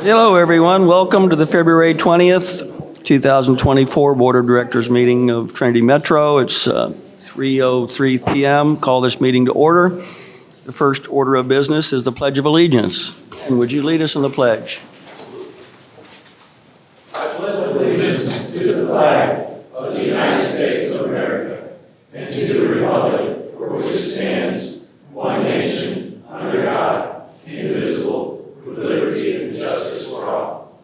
Hello, everyone. Welcome to the February 20th, 2024 Board of Directors meeting of Trinity Metro. It's 3:03 p.m. Call this meeting to order. The first order of business is the Pledge of Allegiance. And would you lead us in the pledge? I pledge allegiance to the flag of the United States of America and to the republic for which it stands, one nation, under God, indivisible, with liberty and justice for all.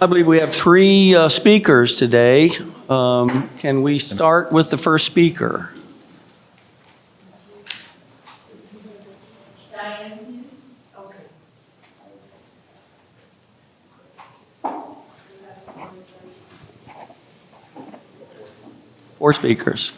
I believe we have three speakers today. Can we start with the first speaker? Four speakers.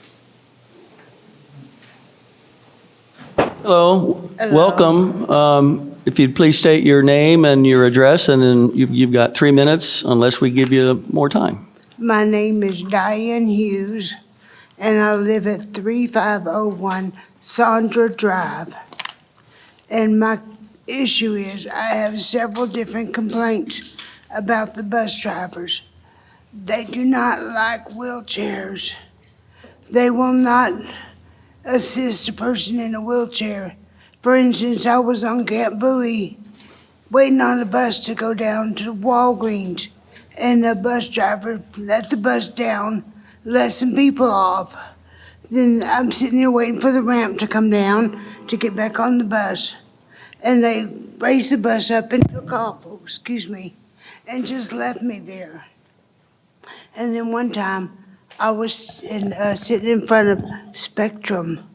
Hello. Welcome. If you'd please state your name and your address, and then you've got 3 minutes unless we give you more time. My name is Diane Hughes, and I live at 3501 Sandra Drive. And my issue is I have several different complaints about the bus drivers. They do not like wheelchairs. They will not assist a person in a wheelchair. For instance, I was on Camp Bowie waiting on a bus to go down to Walgreens, and the bus driver let the bus down, let some people off. Then I'm sitting there waiting for the ramp to come down to get back on the bus. And they raised the bus up and took off, and just left me there. And then one time, I was sitting in front of Spectrum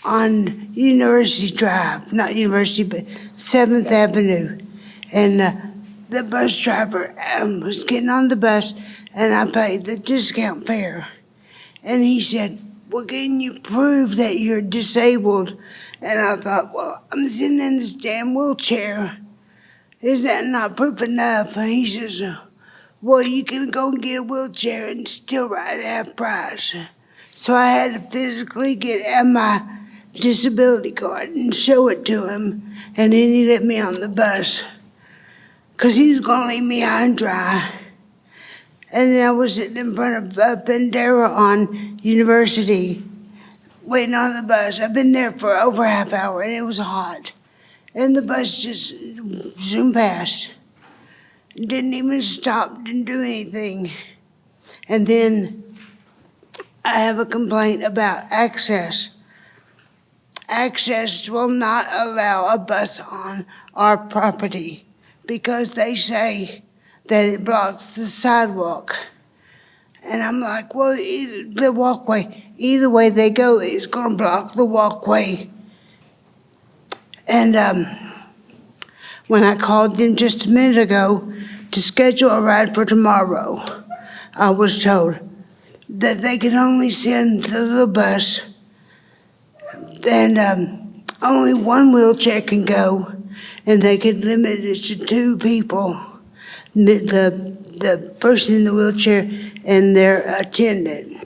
on University Drive, not University, but 7th Avenue. And the bus driver was getting on the bus, and I paid the discount fare. And he said, "Well, can you prove that you're disabled?" And I thought, well, I'm sitting in this damn wheelchair. Is that not proof enough? And he says, well, you can go and get a wheelchair and still ride half price. So I had to physically get my disability card and show it to him, and then he let me on the bus because he was going to leave me high and dry. And then I was sitting in front of Bandera on University waiting on the bus. I've been there for over a half hour, and it was hot. And the bus just zoomed past. Didn't even stop, didn't do anything. And then I have a complaint about access. Access will not allow a bus on our property because they say that it blocks the sidewalk. And I'm like, well, the walkway, either way they go, it's going to block the walkway. And when I called them just a minute ago to schedule a ride for tomorrow, I was told that they could only send the little bus, and only one wheelchair can go, and they could limit it to 2 people, the person in the wheelchair and their attendant.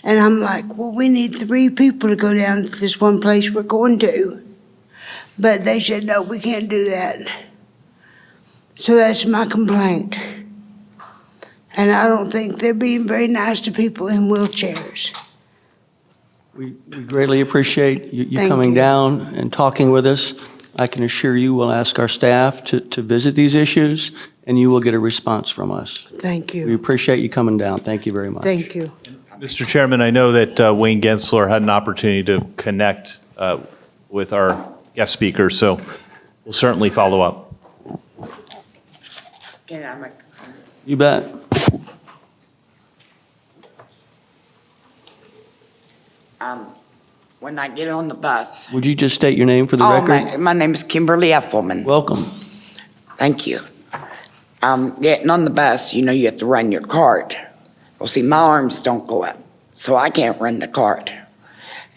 And I'm like, well, we need 3 people to go down to this one place we're going to. But they said, no, we can't do that. So that's my complaint. And I don't think they're being very nice to people in wheelchairs. We greatly appreciate you Thank coming you. down and talking with us. I can assure you we'll ask our staff to visit these issues, and you will get a response from us. Thank We you. appreciate you coming down. Thank you very much. Thank you. Mr. Chairman, I know that Wayne Gensler had an opportunity to connect with our guest speaker, so we'll certainly follow up. You bet. When I get on the bus. Would you just state your name for the record? My name is Kimberly Effelman. Welcome. Thank you. Getting on the bus, you have to run your card. Well, see, my arms don't go up, so I can't run the card.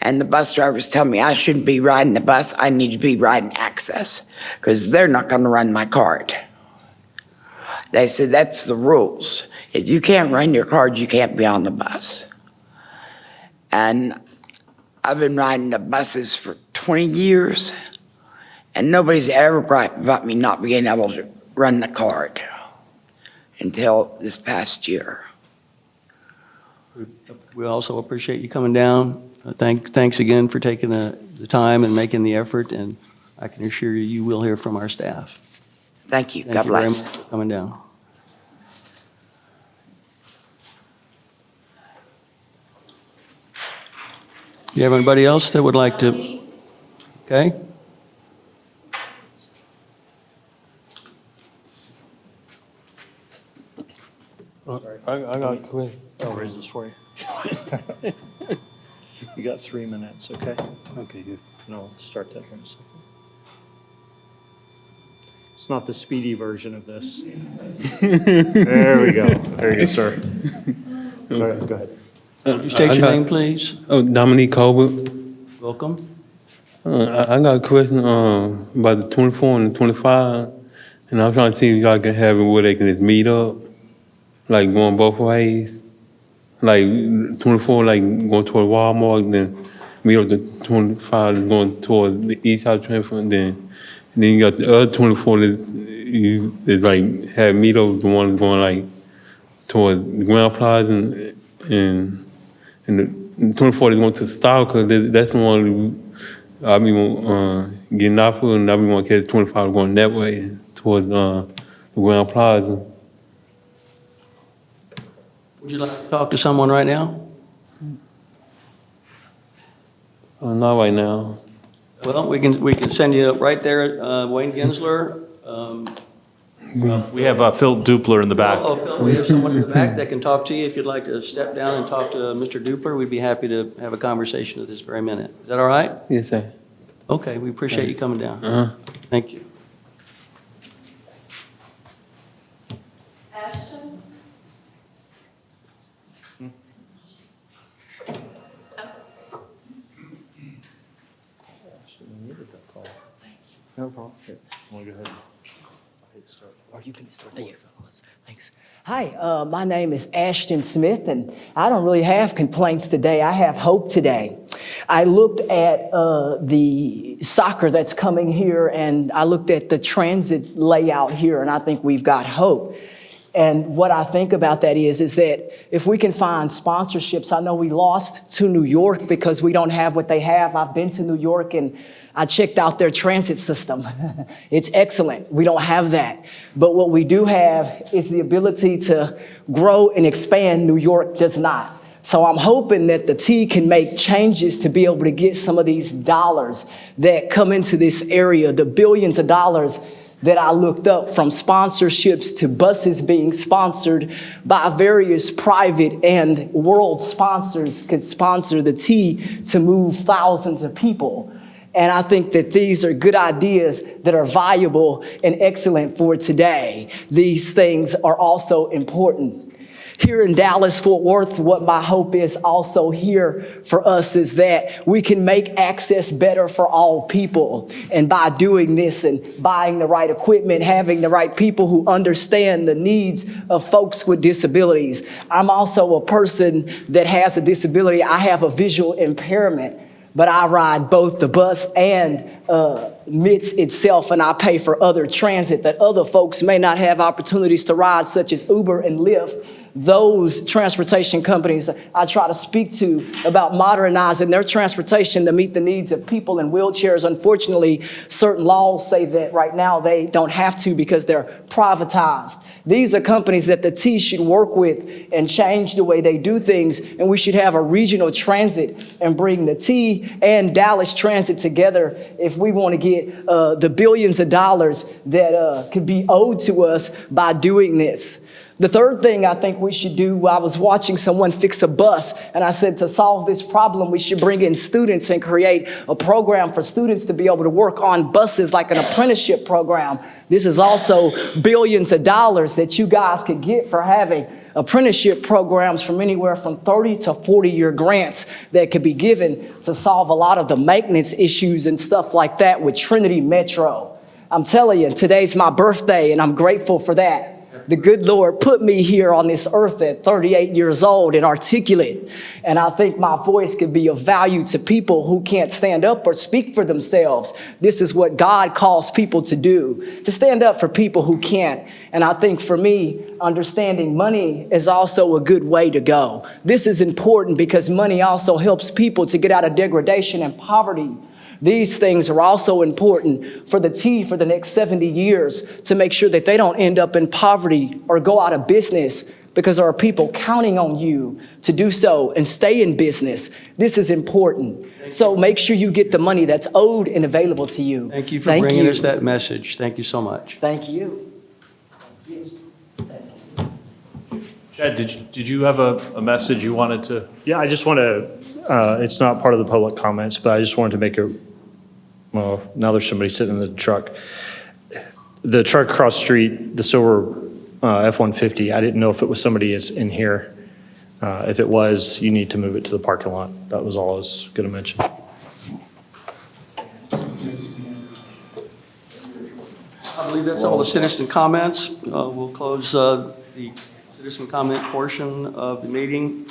And the bus drivers tell me I shouldn't be riding the bus, I need to be riding access, because they're not going to run my card. They said that's the rules. If you can't run your card, you can't be on the bus. And I've been riding the buses for 20 years, And nobody's ever griped about me not being able to run the card until this past year. We also appreciate you coming down. Thanks again for taking the time and making the effort, and I can assure you, you will hear from our staff. Thank you. Thank God you very bless. much for coming down. Do you have anybody else that would like to? Okay. I got a quick, I'll raise this for you. You got 3 minutes, okay? Okay, good. And I'll start that here in a second. It's not the speedy version of this. There we go. There you go, sir. Go ahead. Would you state your name, please? Oh, Dominique Colbert. Welcome. I got a question about the 24 and the 25, and I'm trying to see if y'all can have it where they can just meet up, like going both ways. Like 24, like going toward Walmart, then meet up the 25 is going toward the east side of 24, and then you got the other 24 is like have meet up the one that's going like towards the Grand Plaza and the 24 is going to Star, because that's the one I be getting off of, and I be want to catch 25 going that way towards the Grand Plaza. Would you like to talk to someone right now? Not right now. Well, we can send you right there, Wayne Gensler. We have Phil Dupler in the back. Oh, Phil, we have someone in the back that can talk to you. If you'd like to step down and talk to Mr. Dupler, we'd be happy to have a conversation at this very minute. Is that all right? Yes, sir. Okay, we appreciate you coming down. Thank you. Ashton? No problem. Here, want to go ahead? Are you going to start? Thank you, fellas. Thanks. Hi, my name is Ashton Smith, and I don't really have complaints today. I have hope today. I looked at the soccer that's coming here, and I looked at the transit layout here, and I think we've got hope. And what I think about that is that if we can find sponsorships, I know we lost to New York because we don't have what they have. I've been to New York and I checked out their transit system. It's excellent. We don't have that. But what we do have is the ability to grow and expand. New York does not. So I'm hoping that the T can make changes to be able to get some of these dollars that come into this area, the billions of dollars that I looked up, from sponsorships to buses being sponsored by various private and world sponsors could sponsor the T to move thousands of people. And I think that these are good ideas that are valuable and excellent for today. These things are also important. Here in Dallas, Fort Worth, what my hope is also here for us is that we can make access better for all people. And by doing this and buying the right equipment, having the right people who understand the needs of folks with disabilities. I'm also a person that has a disability. I have a visual impairment, but I ride both the bus and MITS itself, and I pay for other transit that other folks may not have opportunities to ride, such as Uber and Lyft. Those transportation companies I try to speak to about modernizing their transportation to meet the needs of people in wheelchairs. Unfortunately, certain laws say that right now they don't have to because they're privatized. These are companies that the T should work with and change the way they do things, and we should have a regional transit and bring the T and Dallas Transit together if we want to get the billions of dollars that could be owed to us by doing this. The third thing I think we should do, I was watching someone fix a bus, and I said to solve this problem, we should bring in students and create a program for students to be able to work on buses, like an apprenticeship program. This is also billions of dollars that you guys could get for having apprenticeship programs from anywhere from 30 to 40-year grants that could be given to solve a lot of the maintenance issues and stuff like that with Trinity Metro. I'm telling you, today's my birthday, and I'm grateful for that. The good Lord put me here on this earth at 38 years old and articulate. And I think my voice could be of value to people who can't stand up or speak for themselves. This is what God calls people to do, to stand up for people who can't. And I think for me, understanding money is also a good way to go. This is important because money also helps people to get out of degradation and poverty. These things are also important for the for the next 70 years to make sure that they don't end up in poverty or go out of business, because there are people counting on you to do so and stay in business. This is important. So make sure you get the money that's owed and available to you. Thank you for bringing us that message. Thank you so much. Thank you. Chad, did you have a message you wanted to? Yeah, I just want to, it's not part of the public comments, but I just wanted to make well, now there's somebody sitting in the truck. The truck across the street, the silver F-150, I didn't know if it was somebody is in here. If it was, you need to move it to the parking lot. That was all I was going to mention. I believe that's all the citizen comments. We'll close the citizen comment portion of the meeting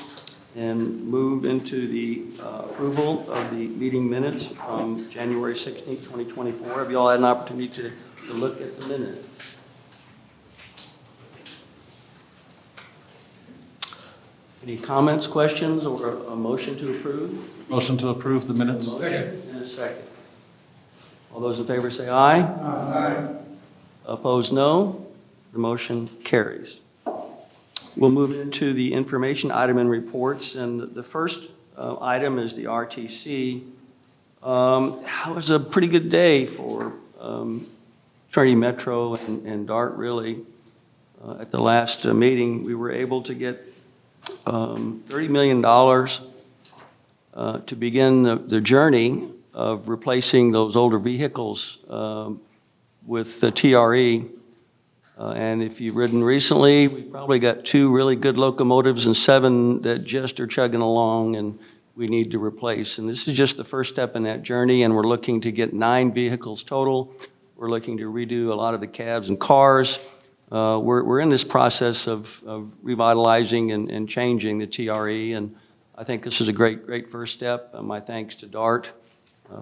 and move into the approval of the meeting minutes from January 16th, 2024. Have you all had an opportunity to look at the minutes? Any comments, questions, or a motion to approve? Motion to approve the minutes. Motion and a second. All those in favor say aye. Aye. Opposed, no. The motion carries. We'll move into the information item and reports, and the first item is the RTC. It was a pretty good day for Trinity Metro and DART, really. At the last meeting, we were able to get $30 million to begin the journey of replacing those older vehicles with the TRE. And if you've ridden recently, we probably got 2 really good locomotives and 7 that just are chugging along and we need to replace. And this is just the first step in that journey, and we're looking to get 9 vehicles total. We're looking to redo a lot of the cabs and cars. We're in this process of revitalizing and changing the TRE, and I think this is a great first step. My thanks to DART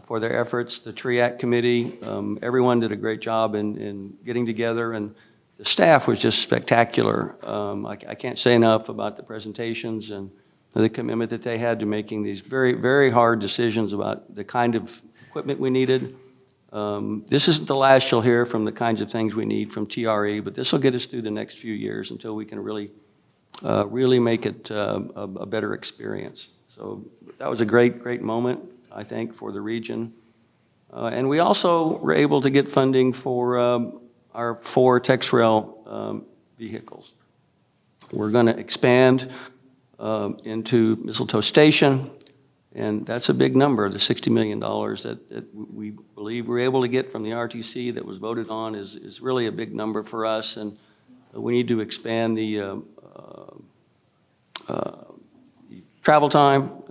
for their efforts, the TRIAC committee. Everyone did a great job in getting together, and the staff was just spectacular. I can't say enough about the presentations and the commitment that they had to making these very hard decisions about the kind of equipment we needed. This isn't the last you'll hear from the kinds of things we need from TRE, but this will get us through the next few years until we can really make it a better experience. So that was a great moment, I think, for the region. And we also were able to get funding for our 4 TexRail vehicles. We're going to expand into Mistletoe Station, and that's a big number. The $60 million that we believe we're able to get from the RTC that was voted on is really a big number for us, and we need to expand the travel time,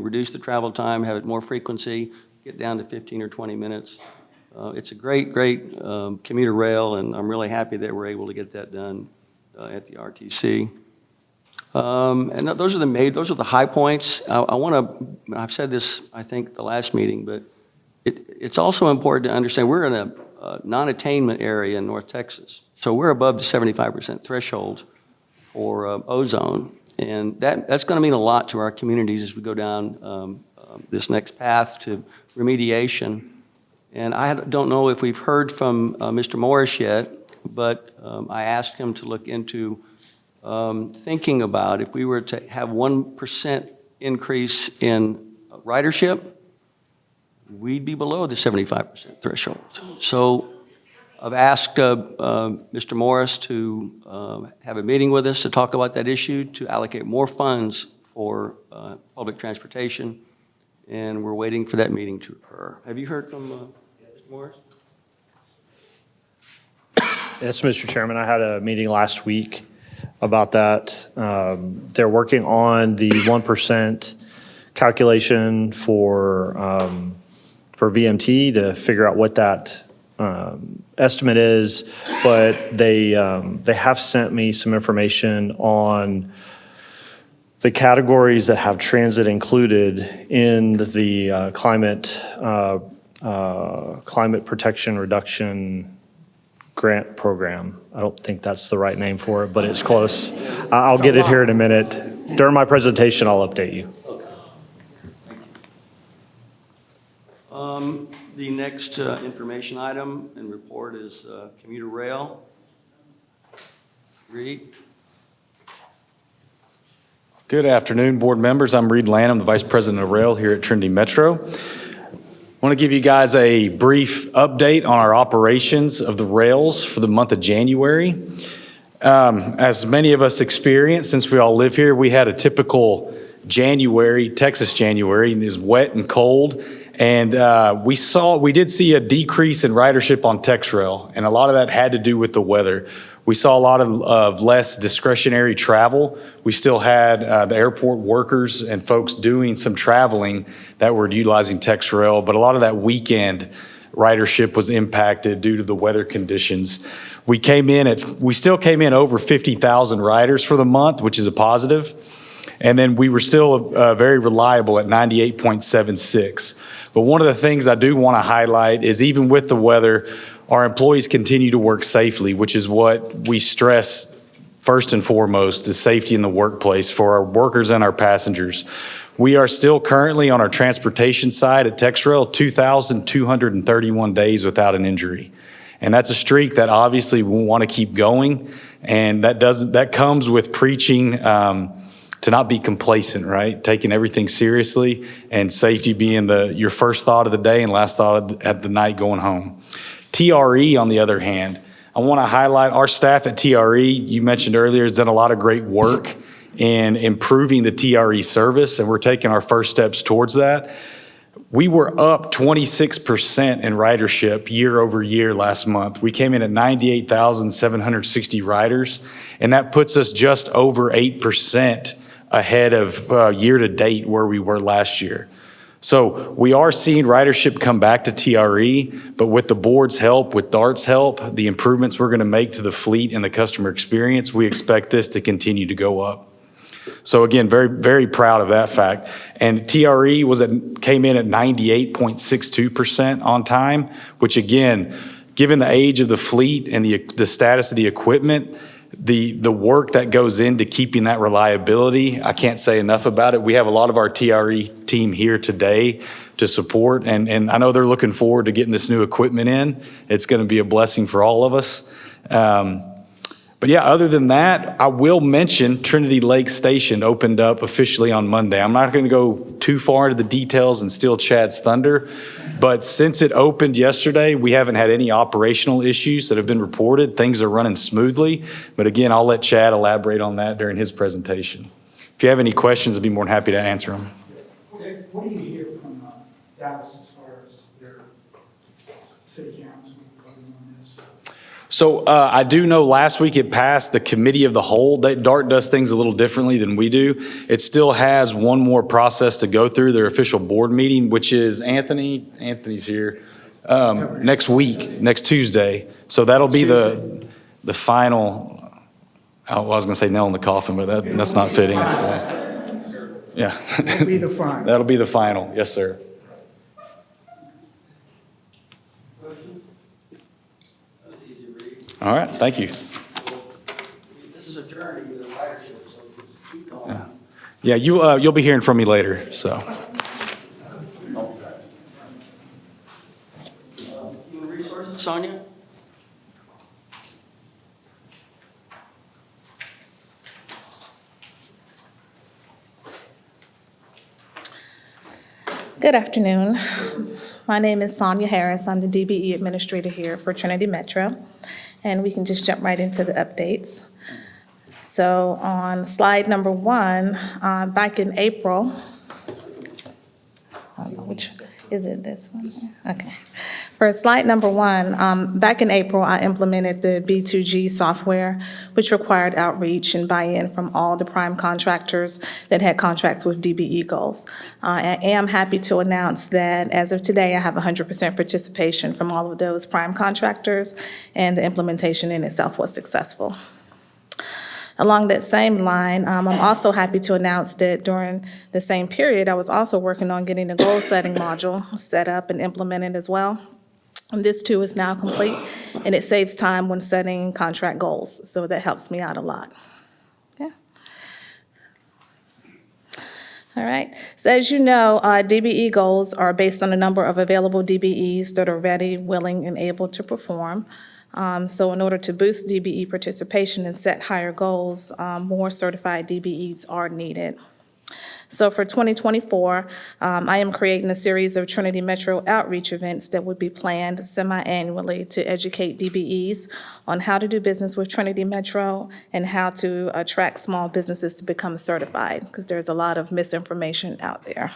reduce the travel time, have it more frequency, get down to 15 or 20 minutes. It's a great commuter rail, and I'm really happy that we're able to get that done at the RTC. And those are the high points. I've said this, I think, the last meeting, but it's also important to understand we're in a non-attainment area in North Texas. So we're above the 75% threshold for ozone. And that's going to mean a lot to our communities as we go down this next path to remediation. And I don't know if we've heard from Mr. Morris yet, but I asked him to look into thinking about if we were to have 1% increase in ridership, we'd be below the 75% threshold. So I've asked Mr. Morris to have a meeting with us to talk about that issue, to allocate more funds for public transportation, and we're waiting for that meeting to occur. Have you heard from Mr. Morris? Yes, Mr. Chairman, I had a meeting last week about that. They're working on the 1% calculation for VMT to figure out what that estimate is, but they have sent me some information on the categories that have transit included in the climate protection reduction grant program. I don't think that's the right name for it, but it's close. I'll get it here in a minute. During my presentation, I'll update you. The next information item and report is commuter rail. Reed? Good afternoon, board members. I'm Reed Lanham, the Vice President of Rail here at Trinity Metro. I want to give you guys a brief update on our operations of the rails for the month of January. As many of us experienced, since we all live here, we had a typical January, Texas January, and it was wet and cold. And we did see a decrease in ridership on TexRail, and a lot of that had to do with the weather. We saw a lot of less discretionary travel. We still had the airport workers and folks doing some traveling that were utilizing TexRail, but a lot of that weekend ridership was impacted due to the weather conditions. We still came in over 50,000 riders for the month, which is a positive. And then we were still very reliable at 98.76. But one of the things I do want to highlight is even with the weather, our employees continue to work safely, which is what we stress first and foremost, is safety in the workplace for our workers and our passengers. We are still currently on our transportation side at TexRail 2,231 days without an injury. And that's a streak that obviously we want to keep going. And that comes with preaching to not be complacent, right? Taking everything seriously and safety being your first thought of the day and last thought at the night going home. TRE, on the other hand, I want to highlight our staff at TRE, you mentioned earlier, has done a lot of great work in improving the TRE service, and we're taking our first steps towards that. We were up 26% in ridership year over year last month. We came in at 98,760 riders, and that puts us just over 8% ahead of year to date where we were last year. So we are seeing ridership come back to TRE, but with the board's help, with DART's help, the improvements we're going to make to the fleet and the customer experience, we expect this to continue to go up. So again, very, very proud of that fact. And TRE came in at 98.62% on time, which again, given the age of the fleet and the status of the equipment, the work that goes into keeping that reliability, I can't say enough about it. We have a lot of our TRE team here today to support, and I know they're looking forward to getting this new equipment in. It's going to be a blessing for all of us. But yeah, other than that, I will mention Trinity Lake Station opened up officially on Monday. I'm not going to go too far into the details and steal Chad's thunder, but since it opened yesterday, we haven't had any operational issues that have been reported. Things are running smoothly, but again, I'll let Chad elaborate on that during his presentation. If you have any questions, I'd be more than happy to answer them. What do you hear from Dallas as far as their city council voting on this? So I do know last week it passed the committee of the whole. DART does things a little differently than we do. It still has one more process to go through, their official board meeting, which is Anthony's here, next week, next Tuesday. So that'll be the final, I was going to say nail in the coffin, but that's not fitting. So, yeah. That'll be the final. That'll be the final. Yes, sir. All right, thank you. This is a journey, the ridership, so keep going. Yeah, you'll be hearing from me later, so. Human Resources, Sonia? Good afternoon. My name is Sonia Harris. I'm the DBE administrator here for Trinity Metro, and we can just jump right into the updates. So on slide number 1, back in April, I don't know which, is it this one? Okay. For slide number 1, back in April, I implemented the B2G software, which required outreach and buy-in from all the prime contractors that had contracts with DBE goals. I am happy to announce that as of today, I have 100% participation from all of those prime contractors, and the implementation in itself was successful. Along that same line, I'm also happy to announce that during the same period, I was also working on getting the goal-setting module set up and implemented as well. And this too is now complete, and it saves time when setting contract goals, so that helps me out a lot. Yeah. All right, so as you know, DBE goals are based on the number of available DBEs that are ready, willing, and able to perform. So in order to boost DBE participation and set higher goals, more certified DBEs are needed. So for 2024, I am creating a series of Trinity Metro outreach events that would be planned semi-annually to educate DBEs on how to do business with Trinity Metro and how to attract small businesses to become certified, because there's a lot of misinformation out there.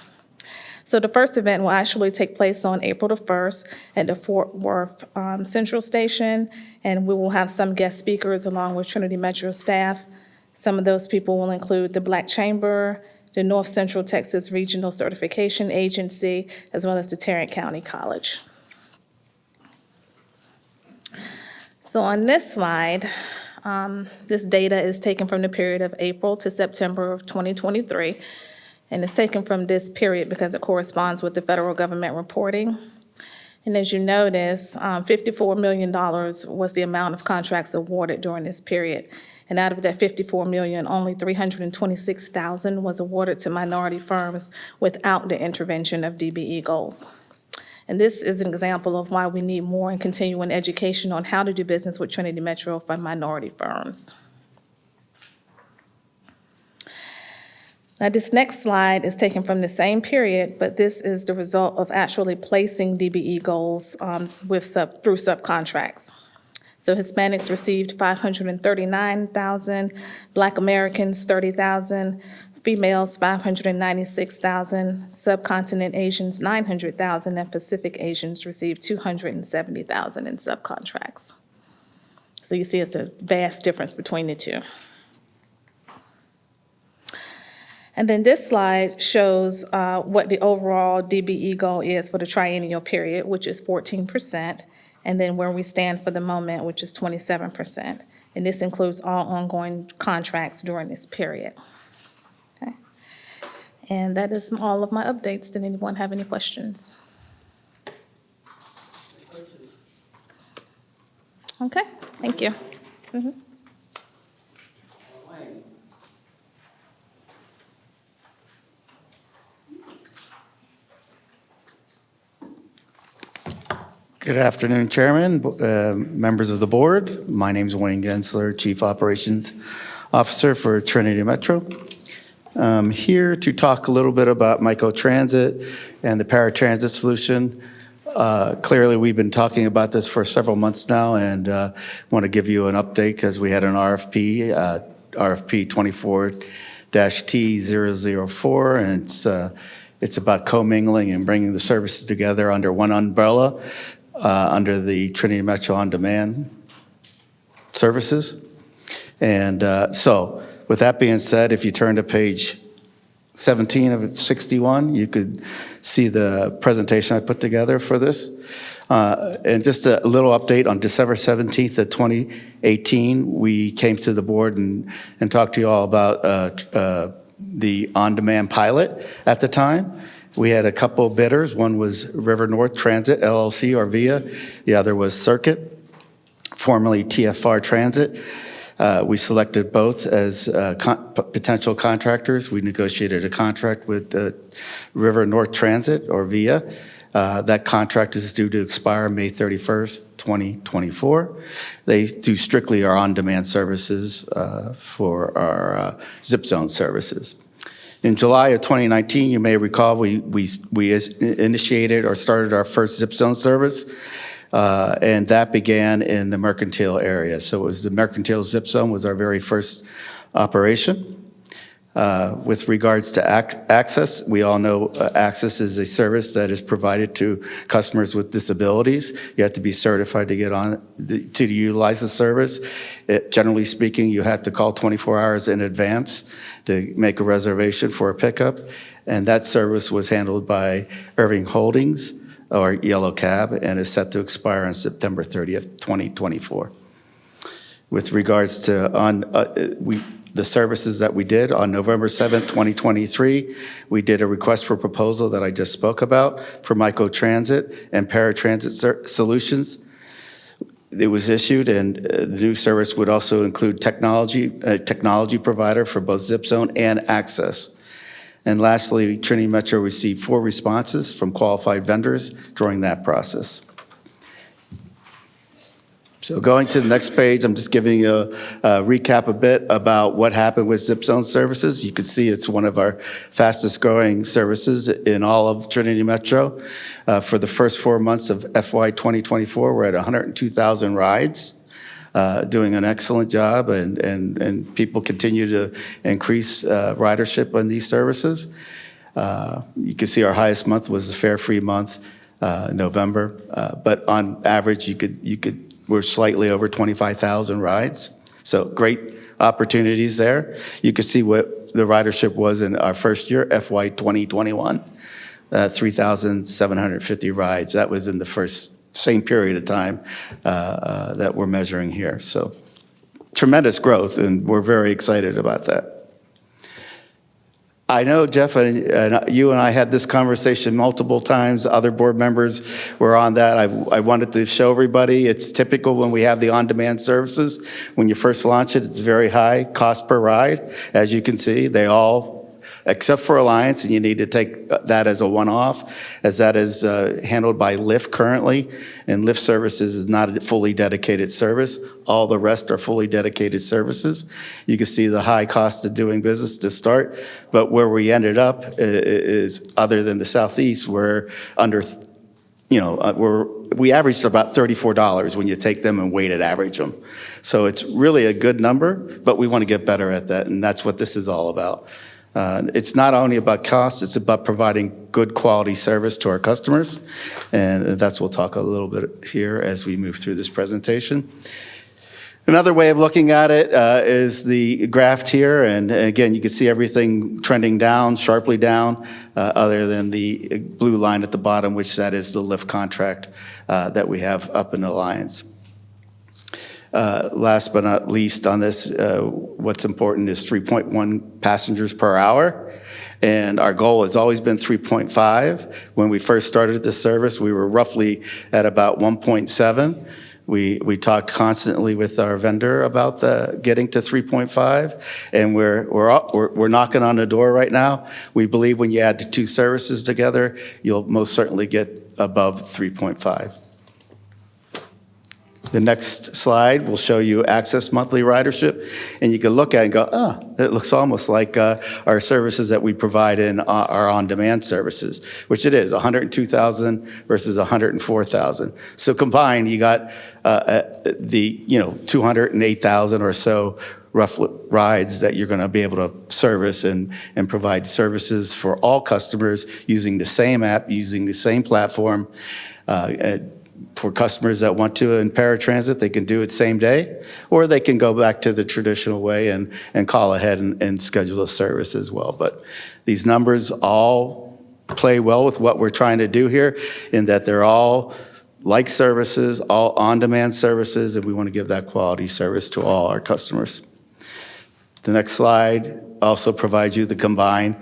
So the first event will actually take place on April the 1st at the Fort Worth Central Station, and we will have some guest speakers along with Trinity Metro staff. Some of those people will include the Black Chamber, the North Central Texas Regional Certification Agency, as well as the Tarrant County College. So on this slide, this data is taken from the period of April to September of 2023. And it's taken from this period because it corresponds with the federal government reporting. And as you notice, $54 million was the amount of contracts awarded during this period. And out of that $54 million, only $326,000 was awarded to minority firms without the intervention of DBE goals. And this is an example of why we need more and continuing education on how to do business with Trinity Metro for minority firms. Now, this next slide is taken from the same period, but this is the result of actually placing DBE goals through subcontracts. So Hispanics received $539,000, Black Americans $30,000, females $596,000, subcontinent Asians $900,000, and Pacific Asians received $270,000 in subcontracts. So you see it's a vast difference between the two. And then this slide shows what the overall DBE goal is for the triennial period, which is 14%, and then where we stand for the moment, which is 27%. And this includes all ongoing contracts during this period. Okay. And that is all of my updates. Did anyone have any questions? Okay, thank you. Mm-hmm. Good afternoon, Chairman, members of the board. My name is Wayne Gensler, Chief Operations Officer for Trinity Metro. I'm here to talk a little bit about microtransit and the paratransit solution. Clearly, we've been talking about this for several months now, and want to give you an update because we had an RFP, RFP 24-T004, and it's about commingling and bringing the services together under one umbrella. Under the Trinity Metro On Demand services. And so with that being said, if you turn to page 17 of 61, you could see the presentation I put together for this. And just a little update on December 17th of 2018, we came to the board and talked to you all about the on-demand pilot at the time. We had a couple of bidders. One was River North Transit, LLC, or VIA. The other was Circuit, formerly TFR Transit. We selected both as potential contractors. We negotiated a contract with River North Transit, or VIA. That contract is due to expire May 31st, 2024. They do strictly our on-demand services for our zip zone services. In July of 2019, you may recall, we initiated or started our first zip zone service, and that began in the Mercantile area. So it was the Mercantile Zip Zone was our very first operation. With regards to access, we all know access is a service that is provided to customers with disabilities. You have to be certified to get on, to utilize the service. Generally speaking, you have to call 24 hours in advance to make a reservation for a pickup. And that service was handled by Irving Holdings, or Yellow Cab, and is set to expire on September 30th, 2024. With regards to the services that we did on November 7th, 2023, we did a request for proposal that I just spoke about for microtransit and paratransit solutions. It was issued, and the new service would also include a technology provider for both zip zone and access. And lastly, Trinity Metro received 4 responses from qualified vendors during that process. So going to the next page, I'm just giving you a recap a bit about what happened with Zip Zone services. You can see it's one of our fastest growing services in all of Trinity Metro. For the first 4 months of FY 2024, we're at 102,000 rides, doing an excellent job, and people continue to increase ridership on these services. You can see our highest month was the fare-free month, November, but on average, we're slightly over 25,000 rides. So great opportunities there. You can see what the ridership was in our first year, FY 2021, 3,750 rides. That was in the same period of time that we're measuring here. So tremendous growth, and we're very excited about that. I know, Jeff, and you and I had this conversation multiple times. Other board members were on that. I wanted to show everybody, it's typical when we have the on-demand services. When you first launch it, it's very high cost per ride. As you can see, they all, except for Alliance, and you need to take that as a one-off, as that is handled by Lyft currently, and Lyft Services is not a fully dedicated service. All the rest are fully dedicated services. You can see the high cost of doing business to start, but where we ended up is, other than the Southeast, we're under, we averaged about $34 when you take them and weighted average them. So it's really a good number, but we want to get better at that, and that's what this is all about. It's not only about cost, it's about providing good quality service to our customers. And that's, we'll talk a little bit here as we move through this presentation. Another way of looking at it is the graph here. And again, you can see everything trending down, sharply down, other than the blue line at the bottom, which that is the Lyft contract that we have up in Alliance. Last but not least on this, what's important is 3.1 passengers per hour. And our goal has always been 3.5. When we first started this service, we were roughly at about 1.7. We talked constantly with our vendor about getting to 3.5, and we're knocking on the door right now. We believe when you add the 2 services together, you'll most certainly get above 3.5. The next slide will show you access monthly ridership, and you can look at it and go, it looks almost like our services that we provide in our on-demand services, which it is, 102,000 versus 104,000. So combined, you got the 208,000 or so rough rides that you're going to be able to service and provide services for all customers using the same app, using the same platform. For customers that want to in paratransit, they can do it same day, or they can go back to the traditional way and call ahead and schedule a service as well. But these numbers all play well with what we're trying to do here, in that they're all like services, all on-demand services, and we want to give that quality service to all our customers. The next slide also provides you the combined.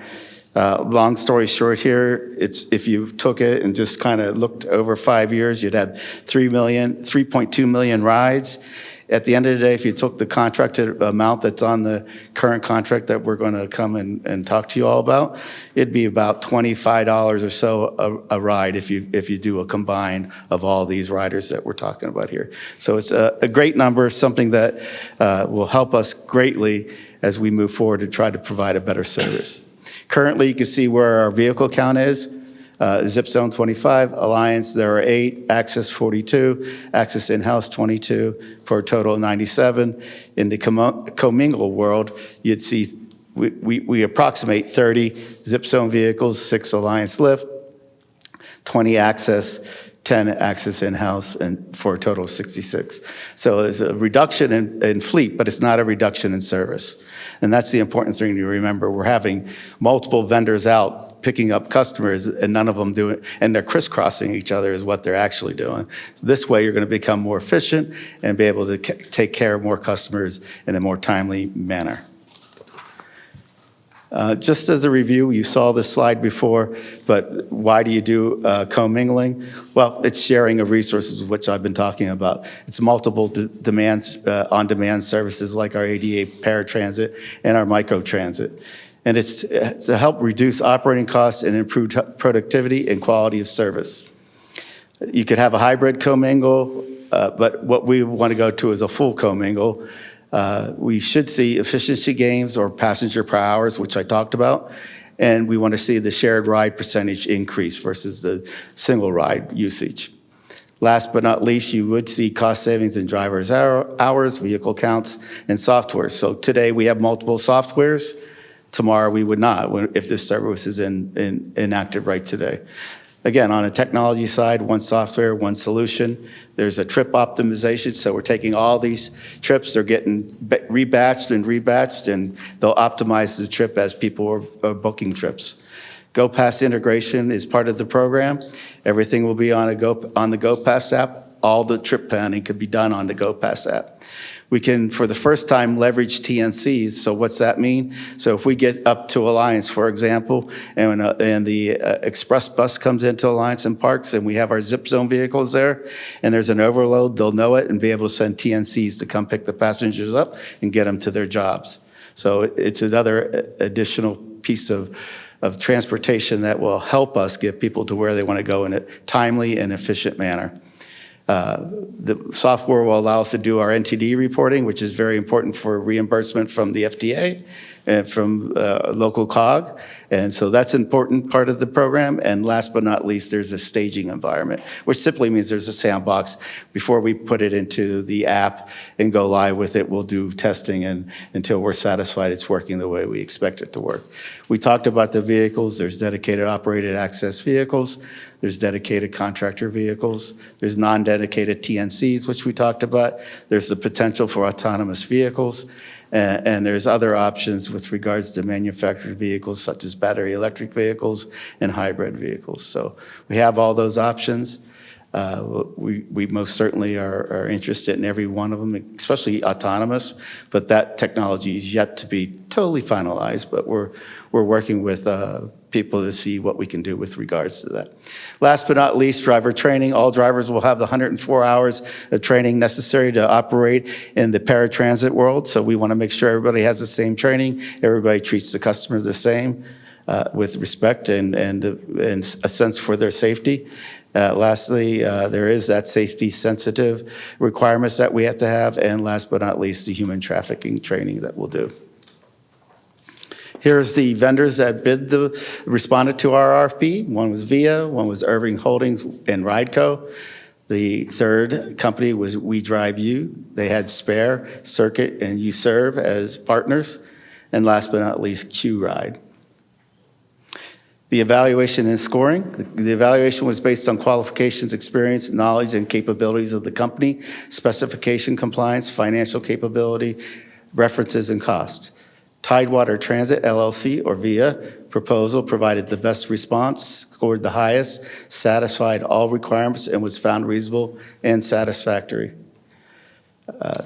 Long story short here, if you took it and just kind of looked over 5 years, you'd have 3.2 million rides. At the end of the day, if you took the contracted amount that's on the current contract that we're going to come and talk to you all about, it'd be about $25 or so a ride if you do a combine of all these riders that we're talking about here. So it's a great number, something that will help us greatly as we move forward to try to provide a better service. Currently, you can see where our vehicle count is. Zip Zone 25, Alliance, there are 8, Access 42, Access in-house 22, for a total of 97. In the commingled world, you'd see we approximate 30 zip zone vehicles, 6 Alliance Lift, 20 Access, 10 Access in-house, and for a total of 66. So there's a reduction in fleet, but it's not a reduction in service. And that's the important thing to remember. We're having multiple vendors out picking up customers, and none of them do it, and they're crisscrossing each other is what they're actually doing. So this way, you're going to become more efficient and be able to take care of more customers in a more timely manner. Just as a review, you saw this slide before, but why do you do commingling? Well, it's sharing of resources, which I've been talking about. It's multiple demands, on-demand services like our ADA paratransit and our microtransit. And it's to help reduce operating costs and improve productivity and quality of service. You could have a hybrid commingle, but what we want to go to is a full commingle. We should see efficiency gains or passenger per hours, which I talked about, and we want to see the shared ride percentage increase versus the single ride usage. Last but not least, you would see cost savings in drivers' hours, vehicle counts, and software. So today we have multiple softwares. Tomorrow we would not if this service is inactive right today. Again, on a technology side, one software, one solution. There's a trip optimization, so we're taking all these trips, they're getting rebatched, and they'll optimize the trip as people are booking trips. GoPass integration is part of the program. Everything will be on the GoPass app. All the trip planning could be done on the GoPass app. We can, for the first time, leverage TNCs. So what's that mean? So if we get up to Alliance, for example, and the express bus comes into Alliance and parks, and we have our zip zone vehicles there, and there's an overload, they'll know it and be able to send TNCs to come pick the passengers up and get them to their jobs. So it's another additional piece of transportation that will help us get people to where they want to go in a timely and efficient manner. The software will allow us to do our NTD reporting, which is very important for reimbursement from the FTA and from local COG. And so that's an important part of the program. And last but not least, there's a staging environment, which simply means there's a sandbox. Before we put it into the app and go live with it, we'll do testing until we're satisfied it's working the way we expect it to work. We talked about the vehicles. There's dedicated operated access vehicles. There's dedicated contractor vehicles. There's non-dedicated TNCs, which we talked about. There's the potential for autonomous vehicles. And there's other options with regards to manufactured vehicles, such as battery electric vehicles and hybrid vehicles. So we have all those options. We most certainly are interested in every one of them, especially autonomous, but that technology is yet to be totally finalized, but we're working with people to see what we can do with regards to that. Last but not least, driver training. All drivers will have the 104 hours of training necessary to operate in the paratransit world, so we want to make sure everybody has the same training, everybody treats the customer the same with respect and a sense for their safety. Lastly, there is that safety-sensitive requirements that we have to have, and last but not least, the human trafficking training that we'll do. Here's the vendors that responded to our RFP. One was VIA, one was Irving Holdings and Rideco. The third company was We Drive You. They had Spare, Circuit, and UServe as partners. And last but not least, Q-Ride. The evaluation and scoring. The evaluation was based on qualifications, experience, knowledge, and capabilities of the company, specification compliance, financial capability, references, and cost. Tidewater Transit LLC, or VIA, proposal provided the best response, scored the highest, satisfied all requirements, and was found reasonable and satisfactory.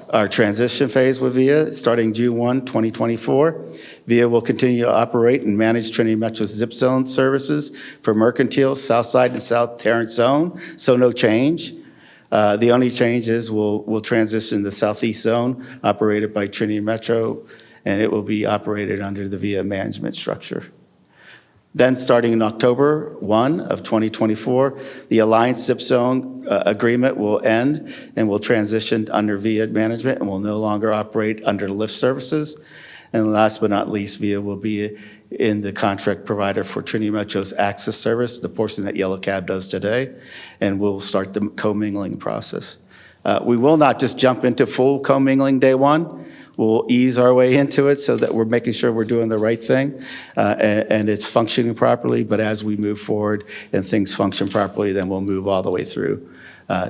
Our transition phase with VIA, starting June 1, 2024. VIA will continue to operate and manage Trinity Metro's zip zone services for Mercantile, Southside, and South Tarrant Zone, so no change. The only change is we'll transition the Southeast Zone, operated by Trinity Metro, and it will be operated under the VIA management structure. Then, starting in October 1 of 2024, the Alliance Zip Zone agreement will end and will transition under VIA management and will no longer operate under Lyft services. And last but not least, VIA will be in the contract provider for Trinity Metro's access service, the portion that Yellow Cab does today, and we'll start the commingling process. We will not just jump into full commingling day one. we'll ease our way into it so that we're making sure we're doing the right thing and it's functioning properly. But as we move forward and things function properly, then we'll move all the way through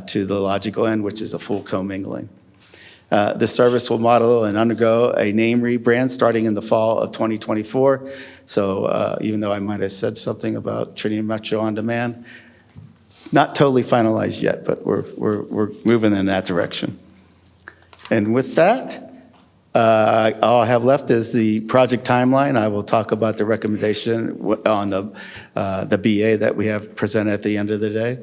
to the logical end, which is a full commingling. The service will model and undergo a name rebrand starting in the fall of 2024. So even though I might have said something about Trinity Metro On Demand, it's not totally finalized yet, but we're moving in that direction. And with that, all I have left is the project timeline. I will talk about the recommendation on the BA that we have presented at the end of the day.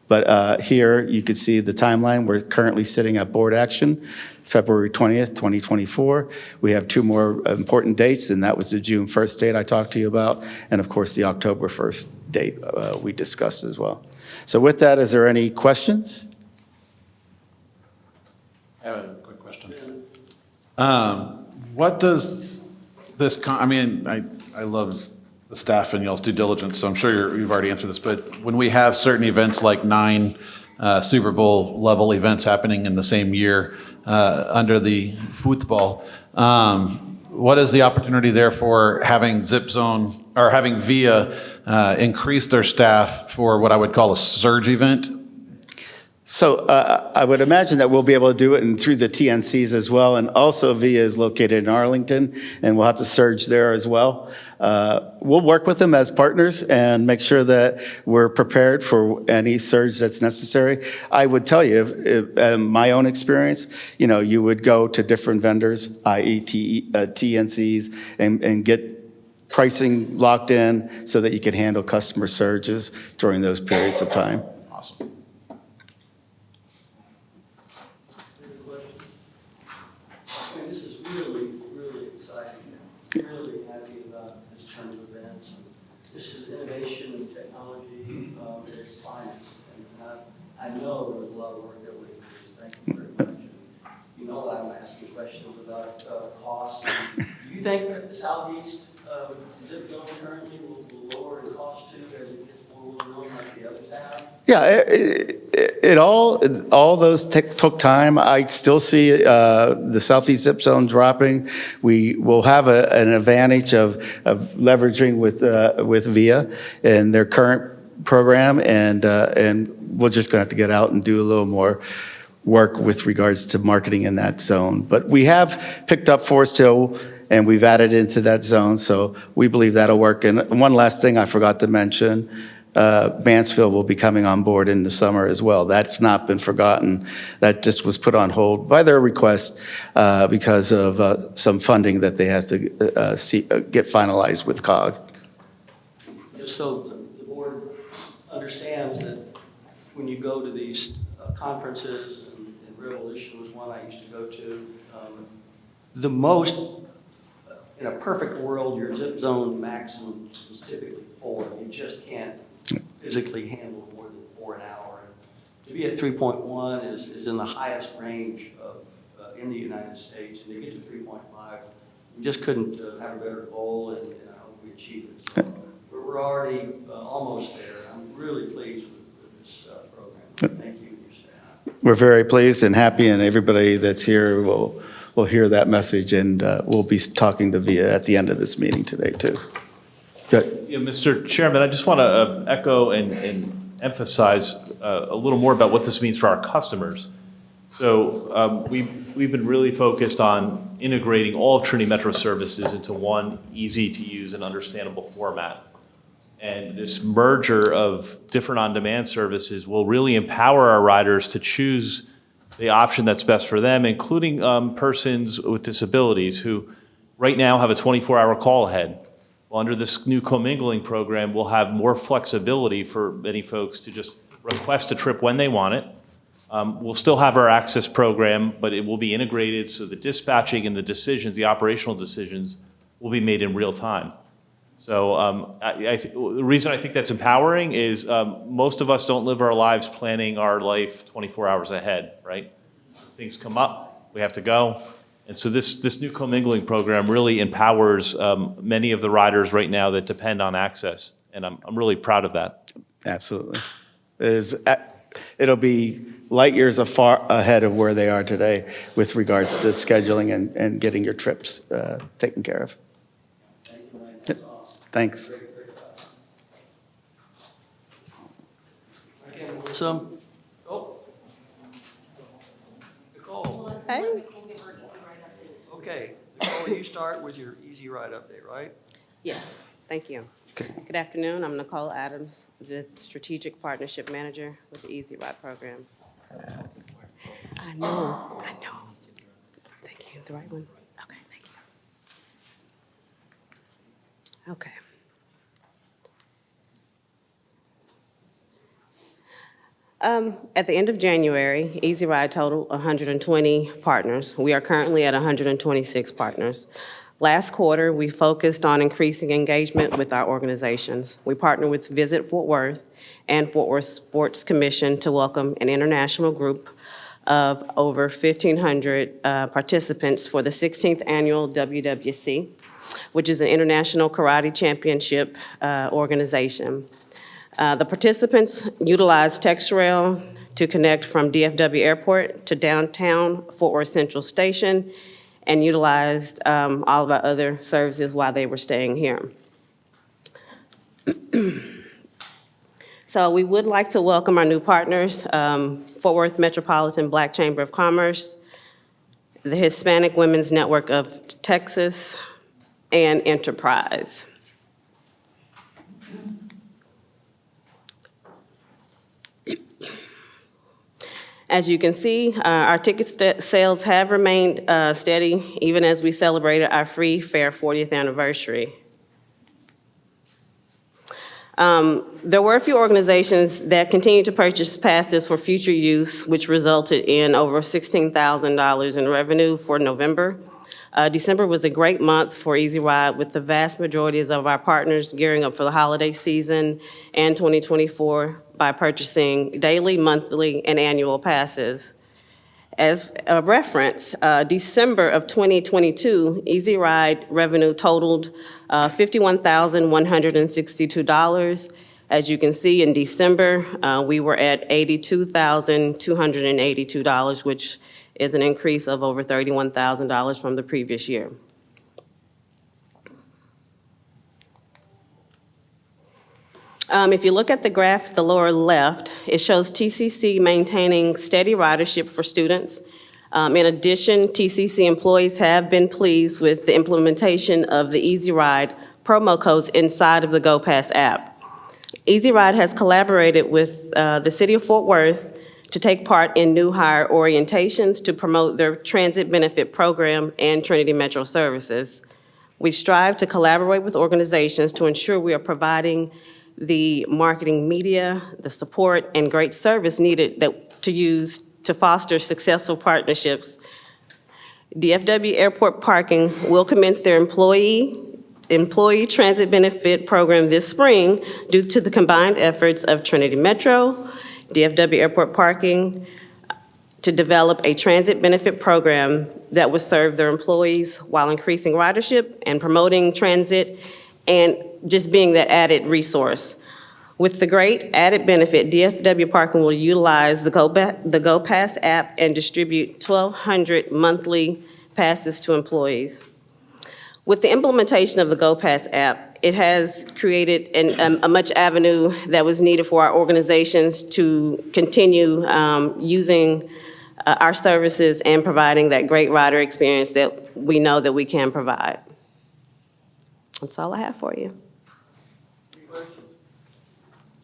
But here you can see the timeline. We're currently sitting at board action, February 20th, 2024. We have two more important dates, and that was the June 1st date I talked to you about, and of course the October 1st date we discussed as well. So with that, is there any questions? I have a quick question. What does this, I love the staff and y'all's due diligence, so I'm sure you've already answered this, but when we have certain events like 9 Super Bowl level events happening in the same year under the football, what is the opportunity there for having Zip Zone or having VIA increase their staff for what I would call a surge event? So I would imagine that we'll be able to do it through the TNCs as well. And also VIA is located in Arlington, and we'll have to surge there as well. We'll work with them as partners and make sure that we're prepared for any surge that's necessary. I would tell you, my own experience, you would go to different vendors, i.e. TNCs, and get pricing locked in so that you can handle customer surges during those periods of time. Awesome. This is really, really exciting. Really happy about this turn of events. This is innovation and technology at its finest. And I know there was a lot of work that went into this. Thank you very much. You know I'm asking questions about cost. Do you think that the Southeast Zip Zone currently will lower in cost too as it gets more well-known like the others have? Yeah, all those took time. I still see the Southeast Zip Zone dropping. We will have an advantage of leveraging with VIA and their current program, and we're just going to have to get out and do a little more work with regards to marketing in that zone. But we have picked up Forest Hill, and we've added into that zone, so we believe that'll work. And one last thing I forgot to mention, Mansfield will be coming on board in the summer as well. That's not been forgotten. That just was put on hold by their request because of some funding that they have to get finalized with COG. Just so the board understands that when you go to these conferences, and Revolution was one I used to go to, the most, in a perfect world, your Zip Zone maximum is typically 4. You just can't physically handle more than 4 an hour. And to be at 3.1 is in the highest range of in the United States. And to get to 3.5, we just couldn't have a better goal, and I hope we achieve it. So we're already almost there. I'm really pleased with this program. Thank you and your staff. We're very pleased and happy, and everybody that's here will hear that message, and we'll be talking to VIA at the end of this meeting today too. Good. Yeah, Mr. Chairman, I just want to echo and emphasize a little more about what this means for our customers. So we've been really focused on integrating all of Trinity Metro services into one easy-to-use and understandable format. And this merger of different on-demand services will really empower our riders to choose the option that's best for them, including persons with disabilities who right now have a 24-hour call ahead. Well, under this new commingling program, we'll have more flexibility for many folks to just request a trip when they want it. We'll still have our access program, but it will be integrated so the dispatching and the decisions, the operational decisions, will be made in real time. So the reason I think that's empowering is most of us don't live our lives planning our life 24 hours ahead, right? Things come up, we have to go. And so this new commingling program really empowers many of the riders right now that depend on access. And I'm really proud of that. Absolutely. it'll be light years far ahead of where they are today with regards to scheduling and getting your trips taken care of. Yep. Thanks. So, Nicole. Hey. Okay, Nicole, you start with your Easy Ride update, right? Yes, thank you. Good afternoon, I'm Nicole Adams, the Strategic Partnership Manager with the Easy Ride Program. I know. Thank you, the right one? Okay, thank you. Okay. At the end of January, Easy Ride totaled 120 partners. We are currently at 126 partners. Last quarter, we focused on increasing engagement with our organizations. We partnered with Visit Fort Worth and Fort Worth Sports Commission to welcome an international group of over 1,500 participants for the 16th annual WWC, which is an international karate championship organization. The participants utilized TextRail to connect from DFW Airport to downtown Fort Worth Central Station and utilized all of our other services while they were staying here. So we would like to welcome our new partners, Fort Worth Metropolitan Black Chamber of Commerce, the Hispanic Women's Network of Texas, and Enterprise. As you can see, our ticket sales have remained steady even as we celebrated our free fair 40th anniversary. There were a few organizations that continued to purchase passes for future use, which resulted in over $16,000 in revenue for November. December was a great month for Easy Ride, with the vast majorities of our partners gearing up for the holiday season and 2024 by purchasing daily, monthly, and annual passes. As a reference, December of 2022, Easy Ride revenue totaled $51,162. As you can see, in December, we were at $82,282, which is an increase of over $31,000 from the previous year. If you look at the graph at the lower left, it shows TCC maintaining steady ridership for students. In addition, TCC employees have been pleased with the implementation of the Easy Ride promo codes inside of the GoPass app. Easy Ride has collaborated with the City of Fort Worth to take part in new hire orientations to promote their transit benefit program and Trinity Metro services. We strive to collaborate with organizations to ensure we are providing the marketing media, the support, and great service needed to use to foster successful partnerships. DFW Airport Parking will commence their employee transit benefit program this spring due to the combined efforts of Trinity Metro, DFW Airport Parking, to develop a transit benefit program that would serve their employees while increasing ridership and promoting transit and just being that added resource. With the great added benefit, DFW Parking will utilize the GoPass app and distribute 1,200 monthly passes to employees. With the implementation of the GoPass app, it has created a much avenue that was needed for our organizations to continue using our services and providing that great rider experience that we know that we can provide. That's all I have for you. Any questions?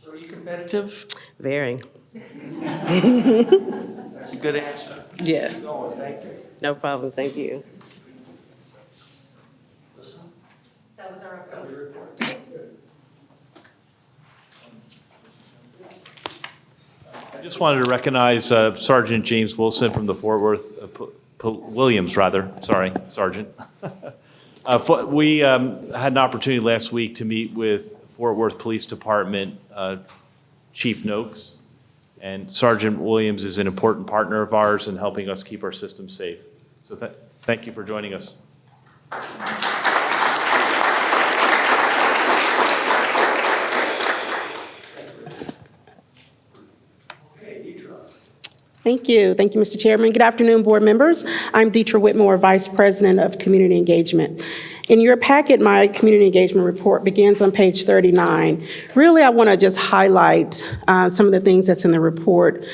So are you competitive? Very. That's a good answer. Yes. Keep going, thank you. No problem, thank you. That was our report. I just wanted to recognize Sergeant James Wilson from the Fort Worth, Sergeant. We had an opportunity last week to meet with Fort Worth Police Department Chief Noakes, and Sergeant Williams is an important partner of ours in helping us keep our system safe. So thank you for joining us. Okay, Deidre. Thank you. Thank you, Mr. Chairman. Good afternoon, board members. I'm Deetra Whitmore, Vice President of Community Engagement. In your packet, my community engagement report begins on page 39. Really, I want to just highlight some of the things that's in the report.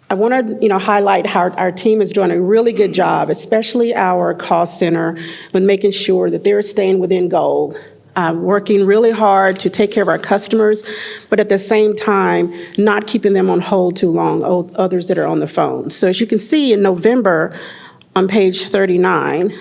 I want to, highlight how our team is doing a really good job, especially our call center, with making sure that they're staying within goal. Working really hard to take care of our customers, but at the same time, not keeping them on hold too long, others that are on the phone. So as you can see in November, on page 39,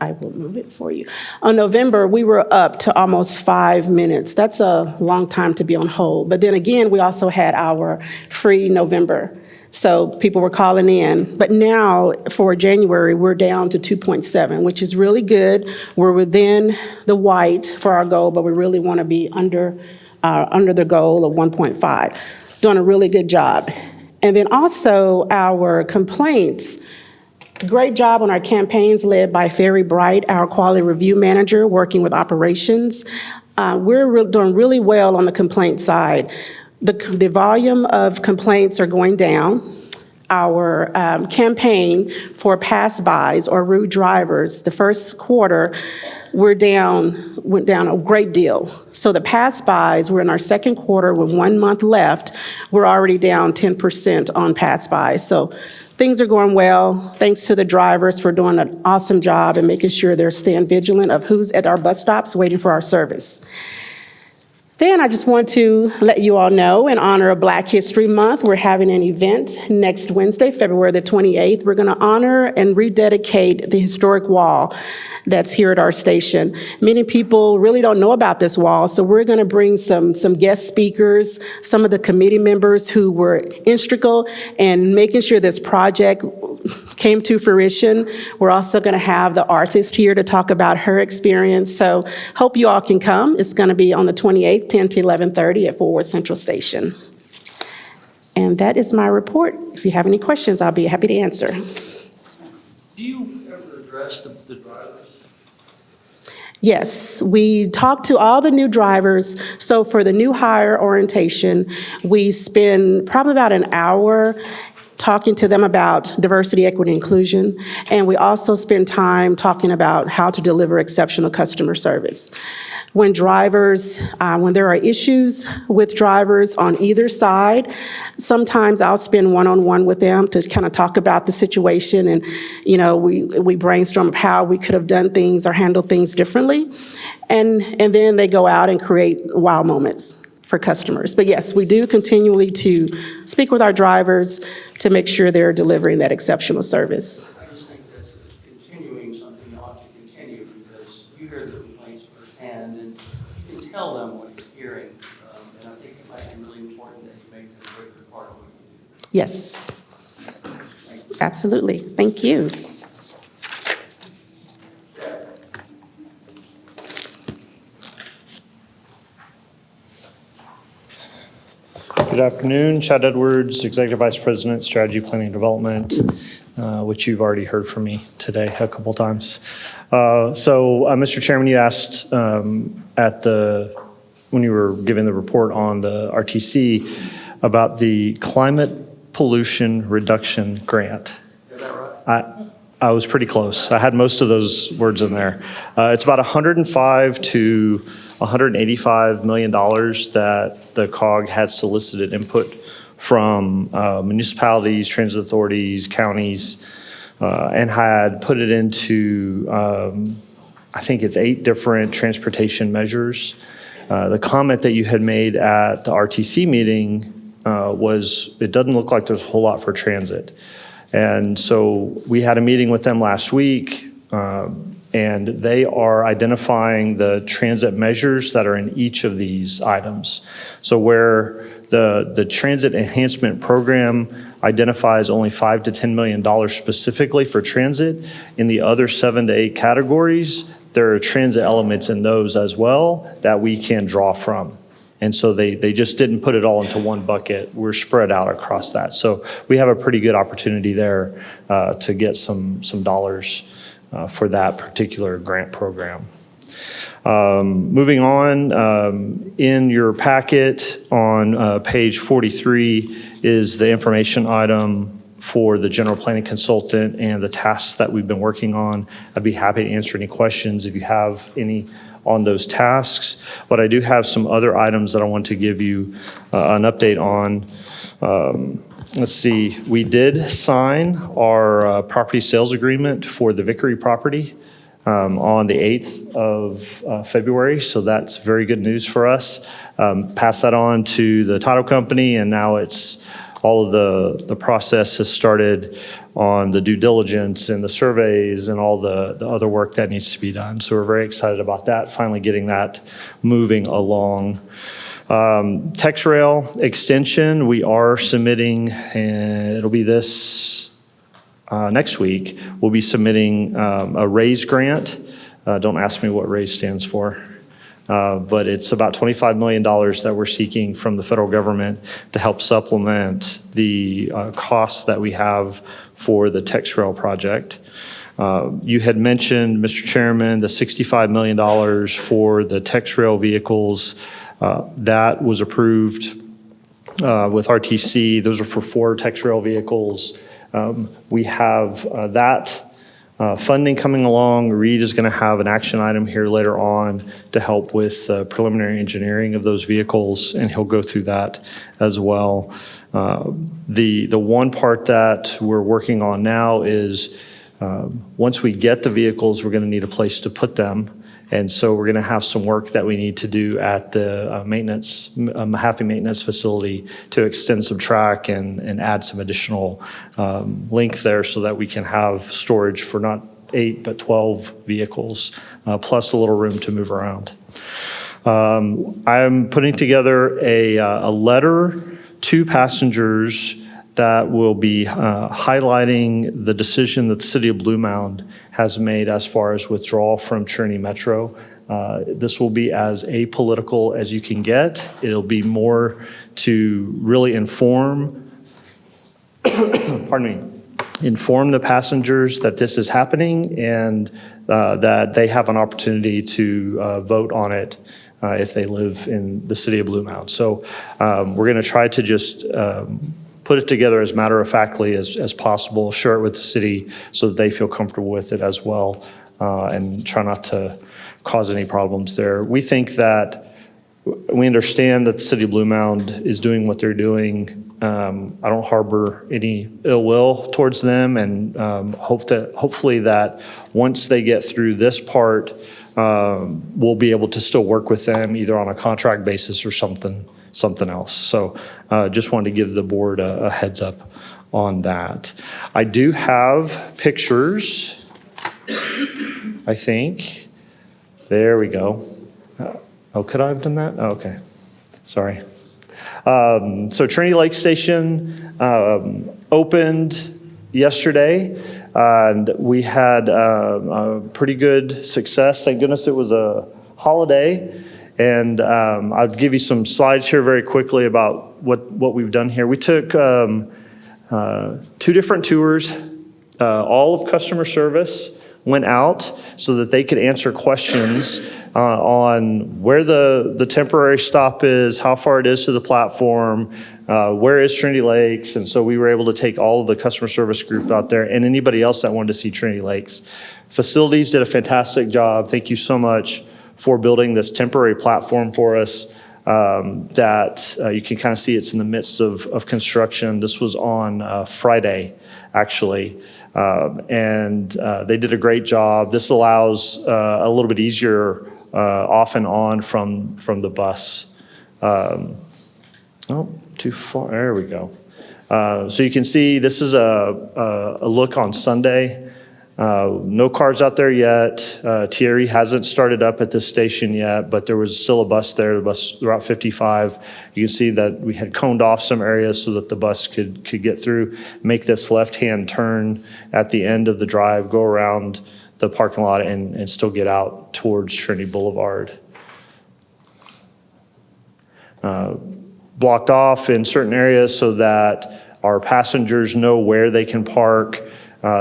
I will move it for you. On November, we were up to almost 5 minutes. That's a long time to be on hold. But then again, we also had our free November. So people were calling in. But now for January, we're down to 2.7, which is really good. We're within the white for our goal, but we really want to be under the goal of 1.5. Doing a really good job. And then also our complaints. Great job on our campaigns led by Ferry Bright, our quality review manager, working with operations. We're doing really well on the complaint side. The volume of complaints are going down. Our campaign for pass-bys or rude drivers, the first quarter, went down a great deal. So the pass-bys, we're in our second quarter with 1 month left. We're already down 10% on pass-bys. So things are going well. Thanks to the drivers for doing an awesome job and making sure they're staying vigilant of who's at our bus stops waiting for our service. Then I just want to let you all know, in honor of Black History Month, we're having an event next Wednesday, February the 28th. We're going to honor and rededicate the historic wall that's here at our station. Many people really don't know about this wall, so we're going to bring some guest speakers, some of the committee members who were integral in making sure this project came to fruition. We're also going to have the artist here to talk about her experience. So hope you all can come. It's going to be on the 28th, 10 to 11:30 at Forward Central Station. And that is my report. If you have any questions, I'll be happy to answer. Do you ever address the drivers? Yes, we talked to all the new drivers. So for the new hire orientation, we spend probably about an hour talking to them about diversity, equity, inclusion. And we also spend time talking about how to deliver exceptional customer service. When there are issues with drivers on either side, sometimes I'll spend one-on-one with them to kind of talk about the situation, and we brainstorm of how we could have done things or handled things differently. And then they go out and create wow moments for customers. But yes, we do continually to speak with our drivers to make sure they're delivering that exceptional service. I just think that's continuing something you ought to continue, because you hear the complaints firsthand and you can tell them what you're hearing. And I think it might be really important that you make them a bigger part of what you do. Yes, absolutely. Thank you. Good afternoon, Chad Edwards, Executive Vice President, Strategy Planning and Development, which you've already heard from me today a couple times. Mr. Chairman, you asked when you were giving the report on the RTC about the Climate Pollution Reduction Grant. Is that right? I was pretty close. I had most of those words in there. It's about $105 to $185 million that the COG had solicited input from municipalities, transit authorities, counties, and had put it into, I think it's 8 different transportation measures. The comment that you had made at the RTC meeting was, it doesn't look like there's a whole lot for transit. And so we had a meeting with them last week, and they are identifying the transit measures that are in each of these items. So where the transit enhancement program identifies only $5 to $10 million specifically for transit, in the other 7 to 8 categories, there are transit elements in those as well that we can draw from. And so they just didn't put it all into one bucket. We're spread out across that. So we have a pretty good opportunity there to get some dollars for that particular grant program. Moving on, in your packet on page 43 is the information item for the general planning consultant and the tasks that we've been working on. I'd be happy to answer any questions if you have any on those tasks. But I do have some other items that I want to give you an update on. Let's see, we did sign our property sales agreement for the Vickery property on the 8th of February, so that's very good news for us. Pass that on to the title company, and now it's all of the process has started on the due diligence and the surveys and all the other work that needs to be done. So we're very excited about that, finally getting that moving along. TexRail extension, we are submitting, and it'll be this next week, we'll be submitting a RAISE grant. Don't ask me what RAISE stands for. But it's about $25 million that we're seeking from the federal government to help supplement the costs that we have for the TexRail project. You had mentioned, Mr. Chairman, the $65 million for the TexRail vehicles. That was approved with RTC. Those are for 4 TexRail vehicles. We have that funding coming along. Reed is going to have an action item here later on to help with preliminary engineering of those vehicles, and he'll go through that as well. The one part that we're working on now is once we get the vehicles, we're going to need a place to put them. And so we're going to have some work that we need to do at the Mahaffey maintenance facility to extend some track and add some additional length there so that we can have storage for not 8 but 12 vehicles, plus a little room to move around. I'm putting together a letter to passengers that will be highlighting the decision that the city of Blue Mound has made as far as withdrawal from Trinity Metro. This will be as apolitical as you can get. It'll be more to really inform, pardon me, inform the passengers that this is happening and that they have an opportunity to vote on it if they live in the city of Blue Mound. So we're going to try to just put it together as matter-of-factly as possible, share it with the city so that they feel comfortable with it as well, and try not to cause any problems there. We think that we understand that the city of Blue Mound is doing what they're doing. I don't harbor any ill will towards them, and hopefully that once they get through this part, we'll be able to still work with them either on a contract basis or something else. So just wanted to give the board a heads up on that. I do have pictures, I think. There we go. Oh, could I have done that? Oh, okay, sorry. So Trinity Lake Station opened yesterday, and we had a pretty good success. Thank goodness it was a holiday. And I'll give you some slides here very quickly about what we've done here. We took 2 different tours, all of customer service went out so that they could answer questions on where the temporary stop is, how far it is to the platform, where is Trinity Lakes. And so we were able to take all of the customer service group out there and anybody else that wanted to see Trinity Lakes. Facilities did a fantastic job. Thank you so much for building this temporary platform for us that you can kind of see it's in the midst of construction. This was on Friday, actually, and they did a great job. This allows a little bit easier off and on from the bus. Oh, too far, there we go. So you can see this is a look on Sunday. No cars out there yet. Thierry hasn't started up at this station yet, but there was still a bus there, the bus Route 55. You can see that we had coned off some areas so that the bus could get through, make this left-hand turn at the end of the drive, go around the parking lot and still get out towards Trinity Boulevard. Blocked off in certain areas so that our passengers know where they can park.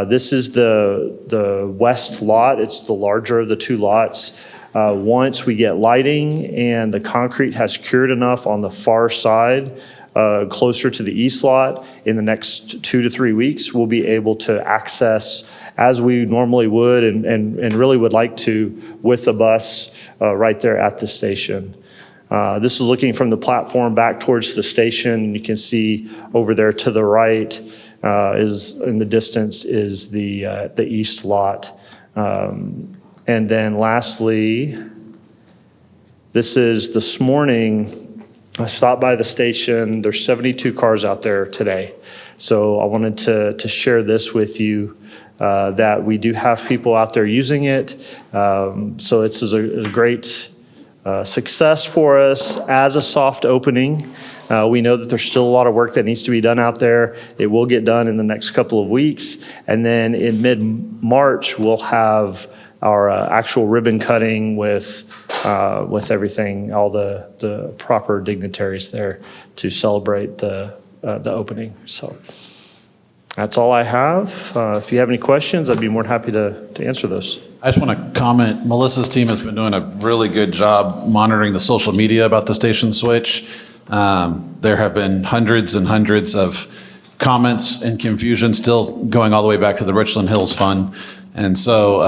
This is the west lot. It's the larger of the 2 lots. Once we get lighting and the concrete has cured enough on the far side, closer to the east lot in the next 2 to 3 weeks, we'll be able to access as we normally would and really would like to with the bus right there at the station. This is looking from the platform back towards the station. You can see over there to the right is in the distance is the east lot. And then lastly, this is this morning, I stopped by the station. There's 72 cars out there today. So I wanted to share this with you, that we do have people out there using it. So it's a great success for us as a soft opening. We know that there's still a lot of work that needs to be done out there. It will get done in the next couple of weeks. And then in mid-March, we'll have our actual ribbon cutting with everything, all the proper dignitaries there to celebrate the opening. So that's all I have. If you have any questions, I'd be more than happy to answer those. I just want to comment, Melissa's team has been doing a really good job monitoring the social media about the station switch. There have been hundreds and hundreds of comments and confusion still going all the way back to the Richland Hills Fund. And so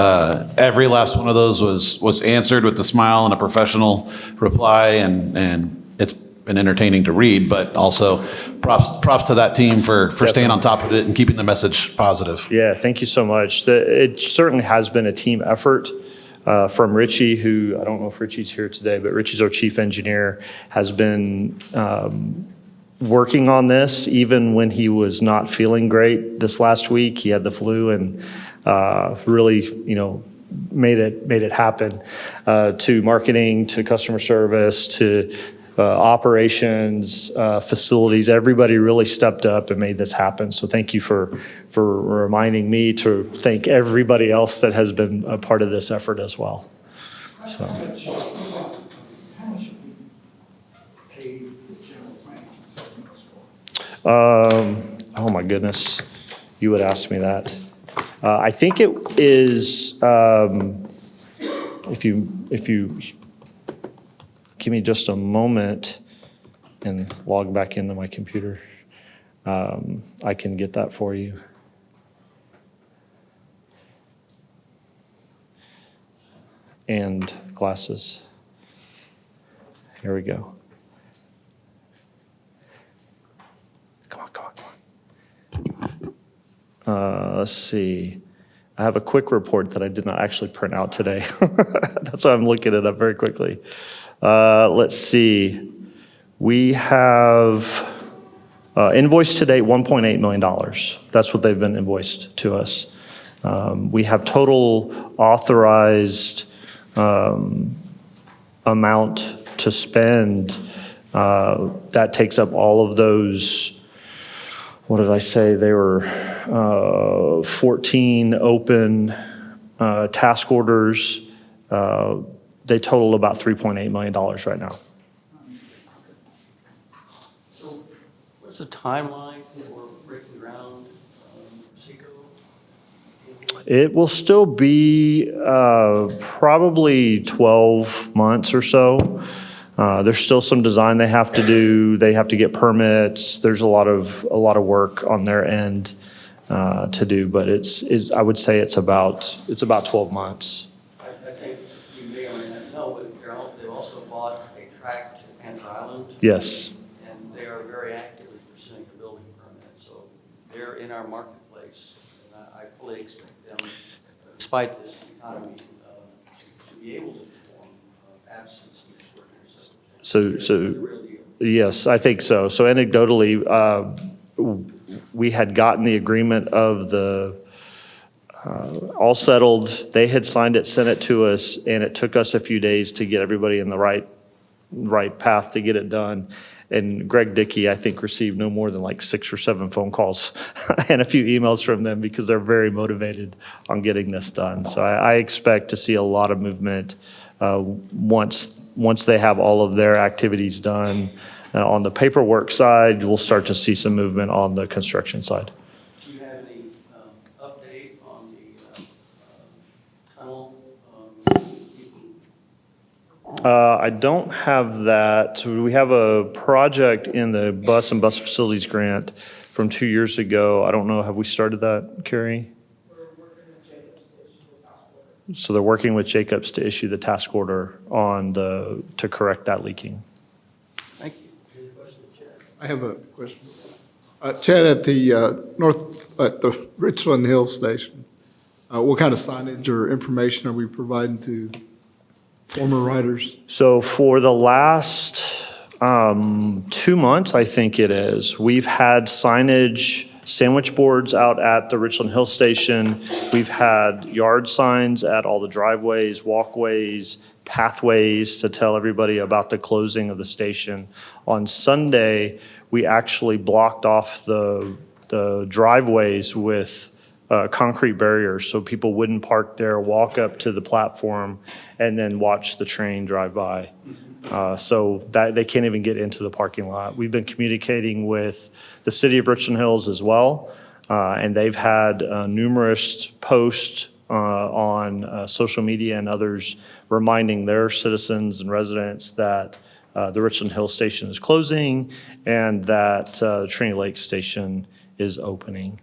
every last one of those was answered with a smile and a professional reply, and it's been entertaining to read, but also props to that team for staying on top of it and keeping the message positive. Yeah, thank you so much. It certainly has been a team effort from Richie, who, I don't know if Richie's here today, but Richie's our chief engineer, has been working on this even when he was not feeling great this last week. He had the flu and really, made it happen, to marketing, to customer service, to operations, facilities. Everybody really stepped up and made this happen. So thank you for reminding me to thank everybody else that has been a part of this effort as well. So. How much have we paid the general planning consultants for? Oh my goodness, you would ask me that. I think it is, if you give me just a moment and log back into my computer, I can get that for you. And glasses. Here we go. Come on. Let's see. I have a quick report that I did not actually print out today. That's why I'm looking it up very quickly. Let's see. We have invoiced to date $1.8 million. That's what they've been invoiced to us. We have total authorized amount to spend. That takes up all of those. What did I say? They were 14 open task orders. They total about $3.8 million right now. So what's the timeline for breaking ground, Seco? It will still be probably 12 months or so. There's still some design they have to do. They have to get permits. There's a lot of work on their end to do, but I would say it's about 12 months. I think you may or may not know, but they've also bought a tract to Panther Island. Yes. And they are very actively pursuing a building permit, so they're in our marketplace. And I fully expect them, despite this economy, to be able to perform absence in extraordinary circumstances. So yes, I think so. So anecdotally, we had gotten the agreement of the all settled. They had signed it, sent it to us, and it took us a few days to get everybody in the right path to get it done. And Greg Dickey, I think, received no more than like 6 or 7 phone calls and a few emails from them because they're very motivated on getting this done. So I expect to see a lot of movement once they have all of their activities done. On the paperwork side, we'll start to see some movement on the construction side. Do you have any update on the tunnel? I don't have that. We have a project in the bus and bus facilities grant from 2 years ago. I don't know, have we started that, Carrie? So they're working with Jacobs to issue the task order to correct that leaking. Thank you. I have a question. Chad, at the at the Richland Hill Station, what kind of signage or information are we providing to former riders? So for the last 2 months, I think it is, we've had signage, sandwich boards out at the Richland Hill Station. We've had yard signs at all the driveways, walkways, pathways to tell everybody about the closing of the station. On Sunday, we actually blocked off the driveways with concrete barriers so people wouldn't park there, walk up to the platform, and then watch the train drive by. So that they can't even get into the parking lot. We've been communicating with the city of Richland Hills as well, and they've had numerous posts on social media and others reminding their citizens and residents that the Richland Hill Station is closing and that the Trinity Lake Station is opening.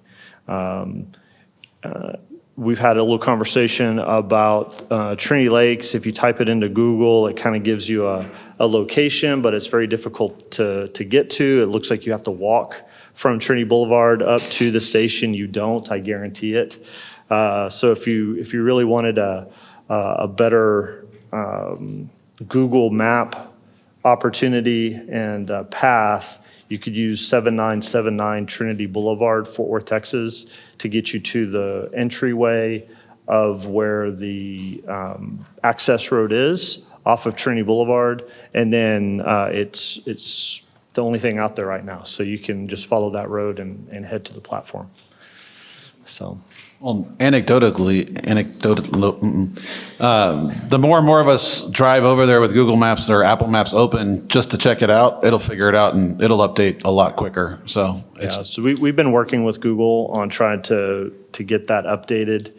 We've had a little conversation about Trinity Lakes. If you type it into Google, it kind of gives you a location, but it's very difficult to get to. It looks like you have to walk from Trinity Boulevard up to the station. You don't, I guarantee it. So if you really wanted a better Google map opportunity and path, you could use 7979 Trinity Boulevard, Fort Worth, Texas, to get you to the entryway of where the access road is off of Trinity Boulevard. And then it's the only thing out there right now. So you can just follow that road and head to the platform. So. Well, anecdotally, the more and more of us drive over there with Google Maps or Apple Maps open just to check it out, it'll figure it out and it'll update a lot quicker. So So we've been working with Google on trying to get that updated.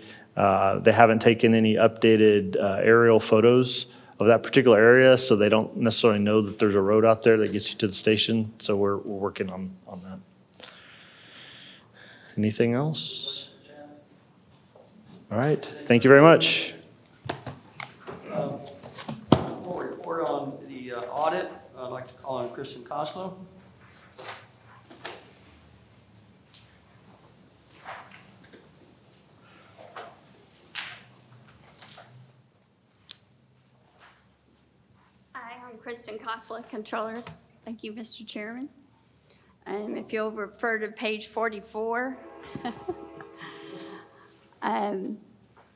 They haven't taken any updated aerial photos of that particular area, so they don't necessarily know that there's a road out there that gets you to the station. So we're working on that. Anything else? All right, thank you very much. We'll report on the audit. I'd like to call on Kristen Koslow. Hi, I'm Kristen Koslow, Controller. Thank you, Mr. Chairman. If you'll refer to page 44.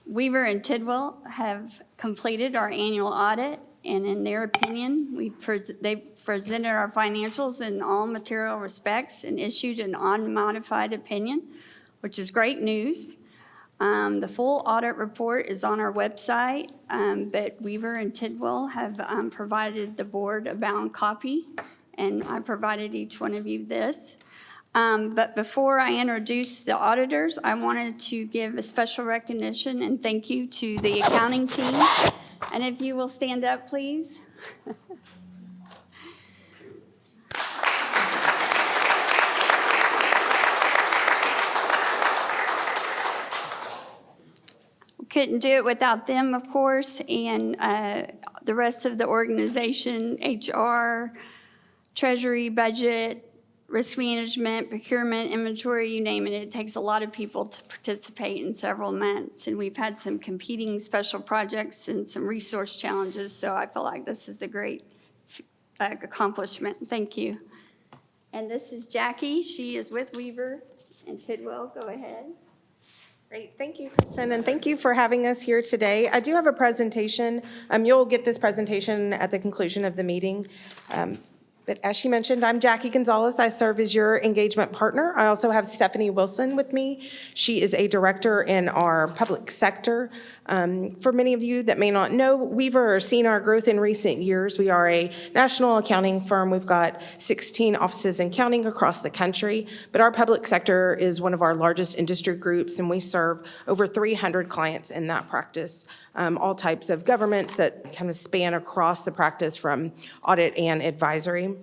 Weaver and Tidwell have completed our annual audit, and in their opinion, they presented our financials in all material respects and issued an unmodified opinion, which is great news. The full audit report is on our website, but Weaver and Tidwell have provided the board a bound copy, and I provided each one of you this. But before I introduce the auditors, I wanted to give a special recognition and thank you to the accounting team. And if you will stand up, please. Couldn't do it without them, of course, and the rest of the organization, HR, Treasury, budget, risk management, procurement, inventory, you name it. It takes a lot of people to participate in several months. And we've had some competing special projects and some resource challenges. So I feel like this is a great accomplishment. Thank you. And this is Jackie. She is with Weaver and Tidwell. Go ahead. Great. Thank you, Kristen, and thank you for having us here today. I do have a presentation. You'll get this presentation at the conclusion of the meeting. But as she mentioned, I'm Jackie Gonzalez. I serve as your engagement partner. I also have Stephanie Wilson with me. She is a director in our public sector. For many of you that may not know, we've seen our growth in recent years. We are a national accounting firm. We've got 16 offices and counting across the country, but our public sector is one of our largest industry groups, and we serve over 300 clients in that practice, all types of governments that kind of span across the practice from audit and advisory.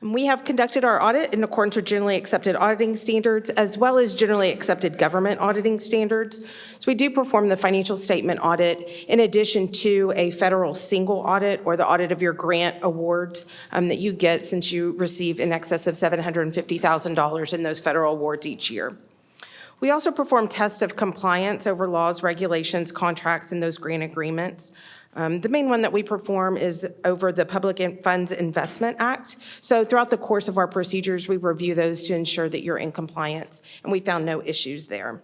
We have conducted our audit in accordance with generally accepted auditing standards as well as generally accepted government auditing standards. So we do perform the financial statement audit in addition to a federal single audit or the audit of your grant awards that you get since you receive in excess of $750,000 in those federal awards each year. We also perform tests of compliance over laws, regulations, contracts, and those grant agreements. The main one that we perform is over the Public Funds Investment Act. So throughout the course of our procedures, we review those to ensure that you're in compliance, and we found no issues there.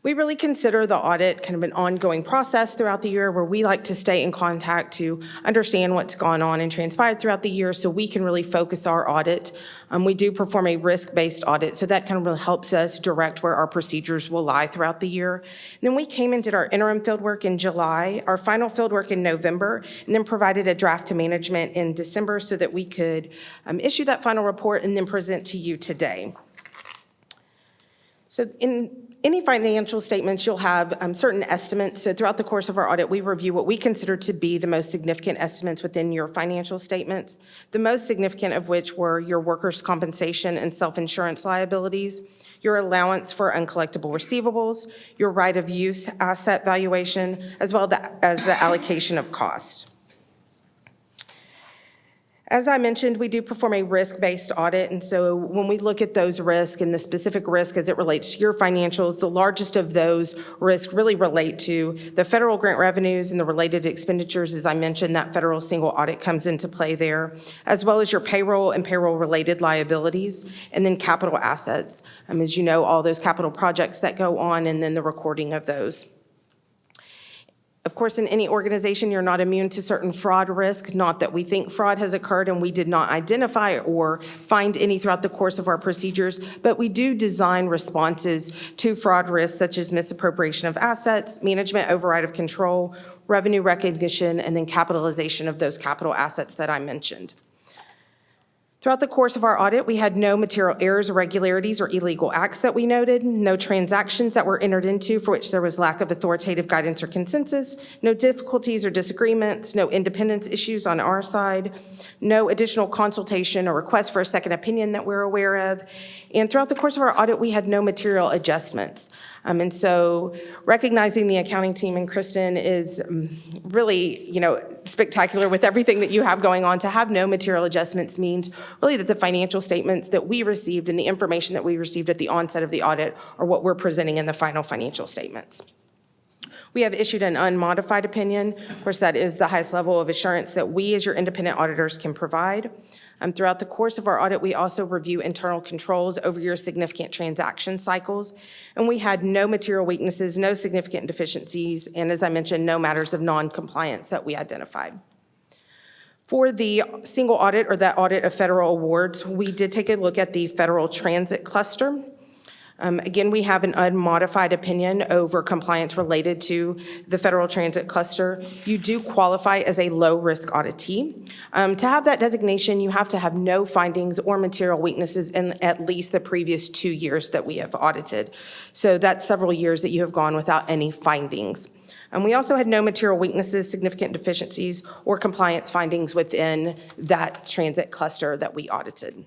We really consider the audit kind of an ongoing process throughout the year where we like to stay in contact to understand what's gone on and transpired throughout the year so we can really focus our audit. We do perform a risk-based audit, so that kind of really helps us direct where our procedures will lie throughout the year. And then we came and did our interim field work in July, our final field work in November, and then provided a draft to management in December so that we could issue that final report and then present to you today. So in any financial statements, you'll have certain estimates. So throughout the course of our audit, we review what we consider to be the most significant estimates within your financial statements, the most significant of which were your workers' compensation and self-insurance liabilities, your allowance for uncollectible receivables, your right of use asset valuation, as well as the allocation of cost. As I mentioned, we do perform a risk-based audit, and so when we look at those risks and the specific risk as it relates to your financials, the largest of those risks really relate to the federal grant revenues and the related expenditures. As I mentioned, that federal single audit comes into play there, as well as your payroll and payroll-related liabilities, and then capital assets. As you know, all those capital projects that go on, and then the recording of those. Of course, in any organization, you're not immune to certain fraud risk, not that we think fraud has occurred and we did not identify or find any throughout the course of our procedures, but we do design responses to fraud risks such as misappropriation of assets, management override of control, revenue recognition, and then capitalization of those capital assets that I mentioned. Throughout the course of our audit, we had no material errors, irregularities, or illegal acts that we noted, no transactions that were entered into for which there was lack of authoritative guidance or consensus, no difficulties or disagreements, no independence issues on our side, no additional consultation or request for a second opinion that we're aware of. And throughout the course of our audit, we had no material adjustments. And so recognizing the accounting team and Kristen is really, spectacular with everything that you have going on. To have no material adjustments means really that the financial statements that we received and the information that we received at the onset of the audit are what we're presenting in the final financial statements. We have issued an unmodified opinion. Of course, that is the highest level of assurance that we as your independent auditors can provide. Throughout the course of our audit, we also review internal controls over your significant transaction cycles, and we had no material weaknesses, no significant deficiencies, and as I mentioned, no matters of non-compliance that we identified. For the single audit or that audit of federal awards, we did take a look at the federal transit cluster. Again, we have an unmodified opinion over compliance related to the federal transit cluster. You do qualify as a low-risk auditee. To have that designation, you have to have no findings or material weaknesses in at least the previous 2 years that we have audited. So that's several years that you have gone without any findings. And we also had no material weaknesses, significant deficiencies, or compliance findings within that transit cluster that we audited.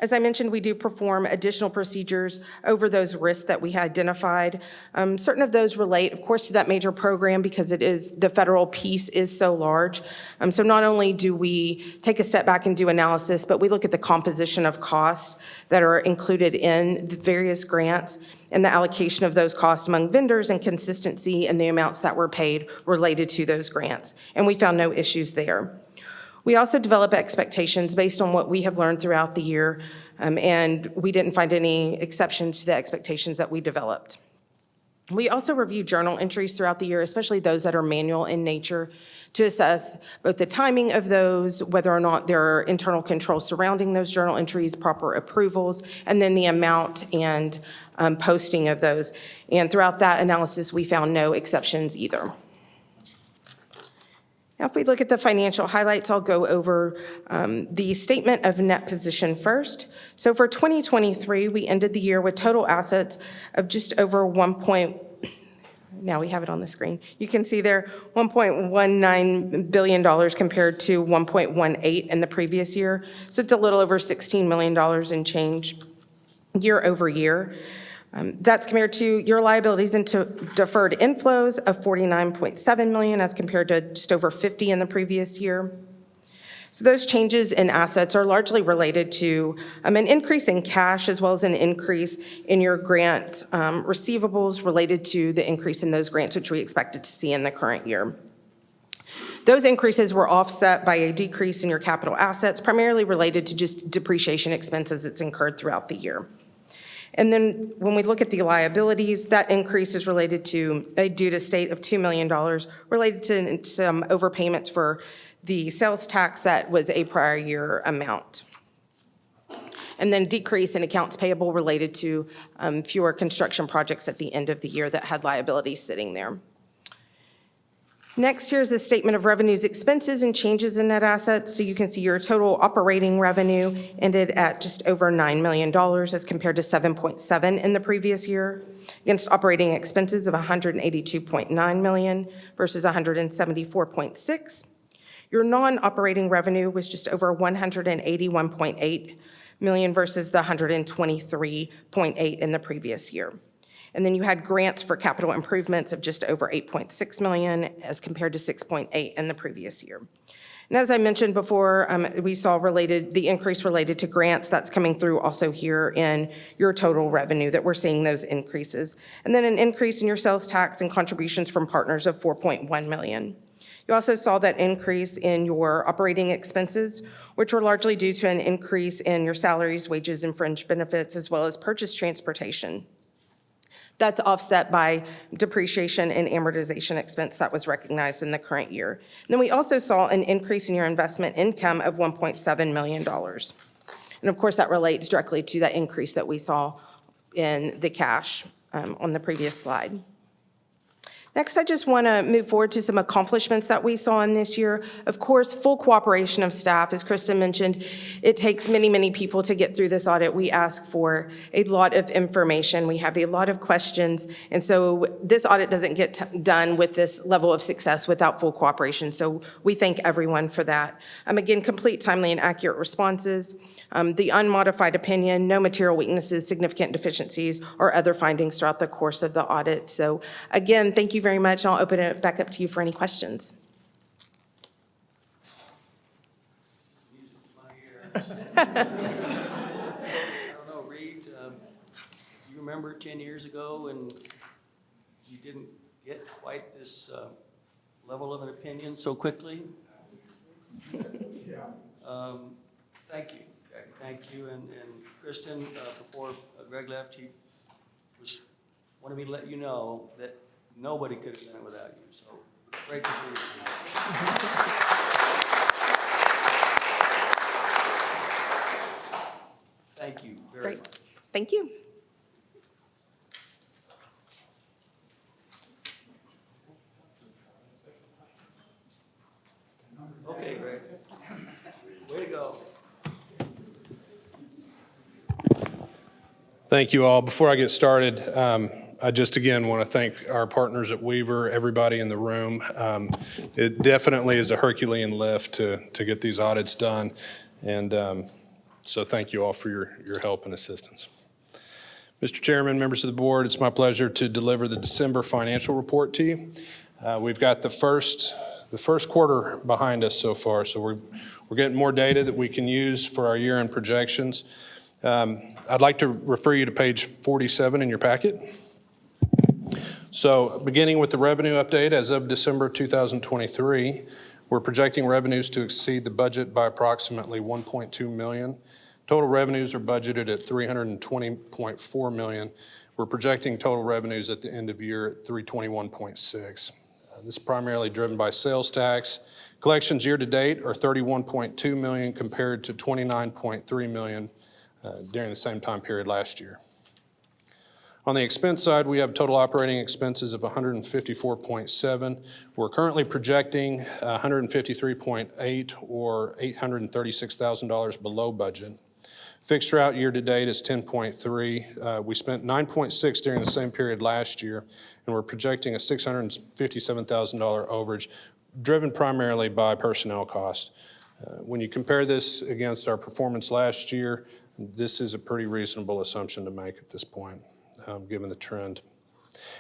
As I mentioned, we do perform additional procedures over those risks that we identified. Certain of those relate, of course, to that major program because the federal piece is so large. So not only do we take a step back and do analysis, but we look at the composition of costs that are included in the various grants and the allocation of those costs among vendors and consistency in the amounts that were paid related to those grants. And we found no issues there. We also develop expectations based on what we have learned throughout the year, and we didn't find any exceptions to the expectations that we developed. We also review journal entries throughout the year, especially those that are manual in nature, to assess both the timing of those, whether or not there are internal controls surrounding those journal entries, proper approvals, and then the amount and posting of those. And throughout that analysis, we found no exceptions either. Now, if we look at the financial highlights, I'll go over the statement of net position first. So for 2023, we ended the year with total assets of just over now we have it on the screen. You can see there $1.19 billion compared to $1.18 in the previous year. So it's a little over $16 million in change year over year. That's compared to your liabilities into deferred inflows of $49.7 million as compared to just over $50 in the previous year. So those changes in assets are largely related to an increase in cash as well as an increase in your grant receivables related to the increase in those grants, which we expected to see in the current year. Those increases were offset by a decrease in your capital assets, primarily related to just depreciation expenses that's incurred throughout the year. And then when we look at the liabilities, that increase is related to a due to state of $2 million related to some overpayments for the sales tax that was a prior year amount. And then decrease in accounts payable related to fewer construction projects at the end of the year that had liabilities sitting there. Next, here's the statement of revenues, expenses, and changes in net assets. So you can see your total operating revenue ended at just over $9 million as compared to $7.7 in the previous year, against operating expenses of $182.9 million versus $174.6. Your non-operating revenue was just over $181.8 million versus the $123.8 in the previous year. And then you had grants for capital improvements of just over $8.6 million as compared to $6.8 in the previous year. And as I mentioned before, we saw the increase related to grants. That's coming through also here in your total revenue that we're seeing those increases. And then an increase in your sales tax and contributions from partners of $4.1 million. You also saw that increase in your operating expenses, which were largely due to an increase in your salaries, wages, and fringe benefits, as well as purchase transportation. That's offset by depreciation and amortization expense that was recognized in the current year. And then we also saw an increase in your investment income of $1.7 million. And of course, that relates directly to that increase that we saw in the cash on the previous slide. Next, I just want to move forward to some accomplishments that we saw in this year. Of course, full cooperation of staff. As Kristen mentioned, it takes many, many people to get through this audit. We ask for a lot of information. We have a lot of questions. And so this audit doesn't get done with this level of success without full cooperation. So we thank everyone for that. Again, complete, timely, and accurate responses. The unmodified opinion, no material weaknesses, significant deficiencies, or other findings throughout the course of the audit. So again, thank you very much. I'll open it back up to you for any questions. I don't know, Reed, do you remember 10 years ago when you didn't get quite this level of an opinion so quickly? Yeah. Thank you. Thank you. And Kristen, before Greg left, he wanted me to let you know that nobody could have done it without you. So great to see you. Thank you very much. Thank you. Okay, Greg. Way to go. Thank you all. Before I get started, I just again want to thank our partners at Weaver, everybody in the room. It definitely is a Herculean lift to get these audits done. And so thank you all for your help and assistance. Mr. Chairman, members of the board, it's my pleasure to deliver the December financial report to you. We've got the first quarter behind us so far, so we're getting more data that we can use for our year-end projections. I'd like to refer you to page 47 in your packet. So beginning with the revenue update, as of December 2023, we're projecting revenues to exceed the budget by approximately $1.2 million. Total revenues are budgeted at $320.4 million, We're projecting total revenues at the end of year at 321.6. This is primarily driven by sales tax. Collections year to date are 31.2 million compared to 29.3 million during the same time period last year. On the expense side, we have total operating expenses of 154.7. We're currently projecting 153.8 or $836,000 below budget. Fixed route year to date is 10.3. We spent 9.6 during the same period last year, and we're projecting a $657,000 overage, driven primarily by personnel costs. When you compare this against our performance last year, this is a pretty reasonable assumption to make at this point, given the trend.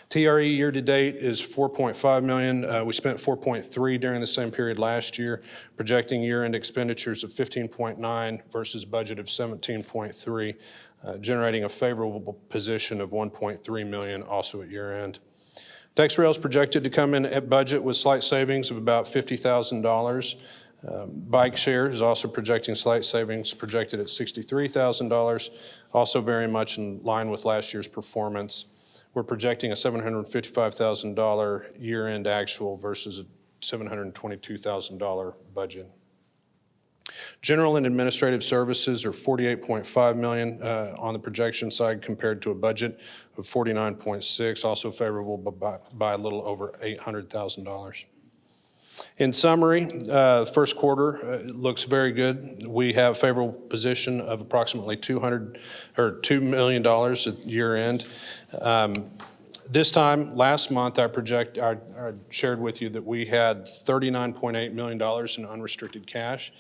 TRE year to date is 4.5 million. We spent 4.3 during the same period last year, projecting year-end expenditures of 15.9 versus budget of 17.3, generating a favorable position of 1.3 million also at year-end. Tax rail is projected to come in at budget with slight savings of about $50,000. Bike share is also projecting slight savings, projected at $63,000, also very much in line with last year's performance. We're projecting a $755,000 year-end actual versus a $722,000 budget. General and administrative services are 48.5 million on the projection side compared to a budget of 49.6, also favorable by a little over $800,000. In summary, first quarter looks very good. We have favorable position of approximately $2 million at year end. This time, last month, I shared with you that we had $39.8 million in unrestricted cash.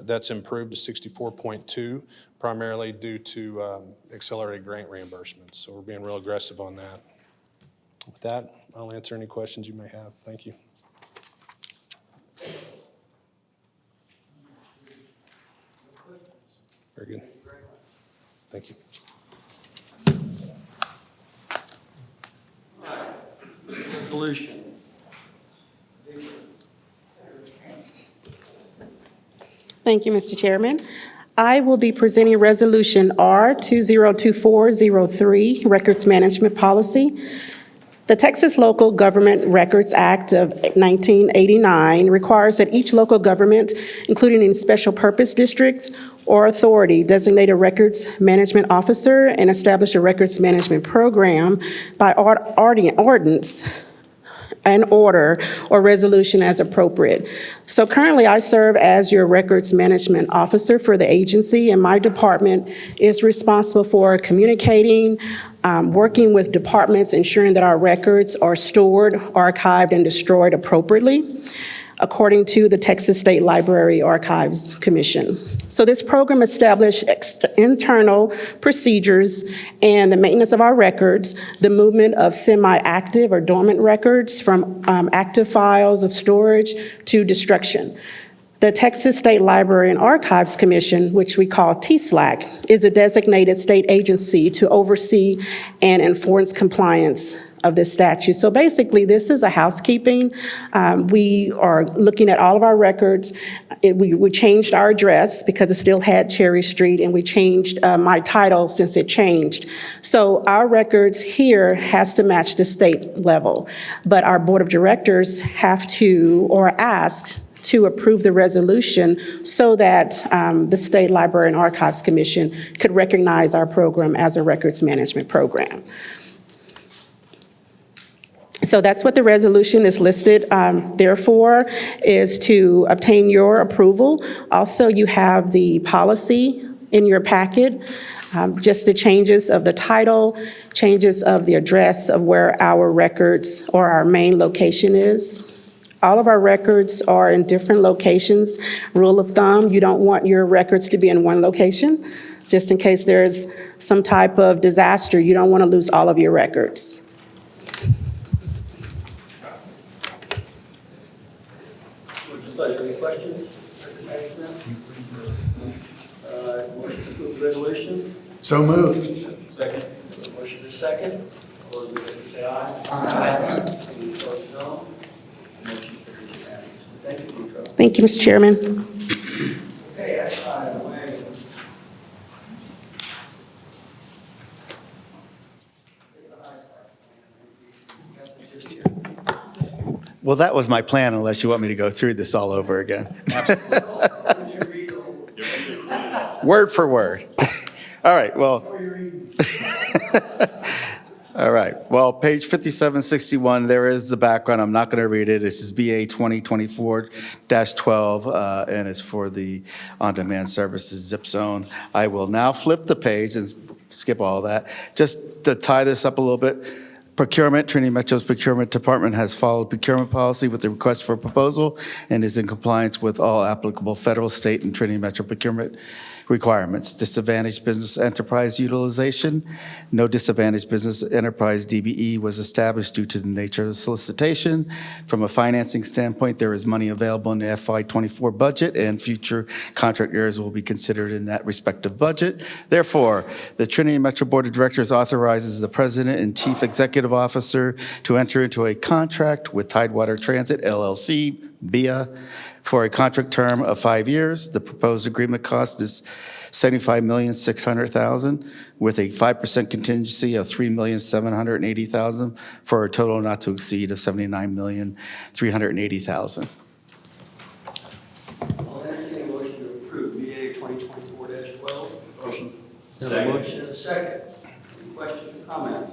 That's improved to 64.2, primarily due to accelerated grant reimbursements. So we're being real aggressive on that. With that, I'll answer any questions you may have. Thank you. Very good. Thank you. Resolution. Thank you, Mr. Chairman. I will be presenting Resolution R 202403, Records Management Policy. The Texas Local Government Records Act of 1989 requires that each local government, including in special purpose districts or authority, designate a records management officer and establish a records management program by ordinance an order or resolution as appropriate. So currently I serve as your records management officer for the agency, and my department is responsible for communicating, working with departments, ensuring that our records are stored, archived, and destroyed appropriately, according to the Texas State Library Archives Commission. So this program established internal procedures and the maintenance of our records, the movement of semi-active or dormant records from active files of storage to destruction. The Texas State Library and Archives Commission, which we call TSLAC, is a designated state agency to oversee and enforce compliance of this statute. So basically, this is a housekeeping. We are looking at all of our records. We changed our address because it still had Cherry Street, and we changed my title since it changed. So our records here has to match the state level, but our board of directors have to, or asked, to approve the resolution so that the State Library and Archives Commission could recognize our program as a records management program. So that's what the resolution is listed, therefore, is to obtain your approval. Also, you have the policy in your packet, just the changes of the title, changes of the address of where our records or our main location is. All of our records are in different locations. Rule of thumb, you don't want your records to be in one location. Just in case there's some type of disaster, you don't want to lose all of your records. Any questions? Motion to approve the resolution? So moved. Second. Motion is second. All those in favor say aye. Aye. Any opposed, no. Motion carries unanimously. Thank you, Deidre. Thank you, Mr. Chairman. Okay, action item, wait. Well, that was my plan, unless you want me to go through this all over again. Word for word. All right, well. All right, well, page 5761, there is the background. I'm not going to read it. This is BA 2024-12, and it's for the on-demand services zip zone. I will now flip the page and skip all that. Just to tie this up a little bit, procurement, Trinity Metro's procurement department has followed procurement policy with the request for proposal and is in compliance with all applicable federal, state, and Trinity Metro procurement requirements. Disadvantaged business enterprise utilization. No disadvantaged business enterprise DBE was established due to the nature of the solicitation. From a financing standpoint, there is money available in the FY24 budget, and future contract areas will be considered in that respective budget. Therefore, the Trinity Metro Board of Directors authorizes the President and Chief Executive Officer to enter into a contract with Tidewater Transit LLC, BIA, for a contract term of 5 years. The proposed agreement cost is $75,600,000 with a 5% contingency of $3,780,000 for a total not to exceed of $79,380,000. I'll entertain a motion to approve BA 2024-12. Motion. Have a motion and a second. Any questions or comments?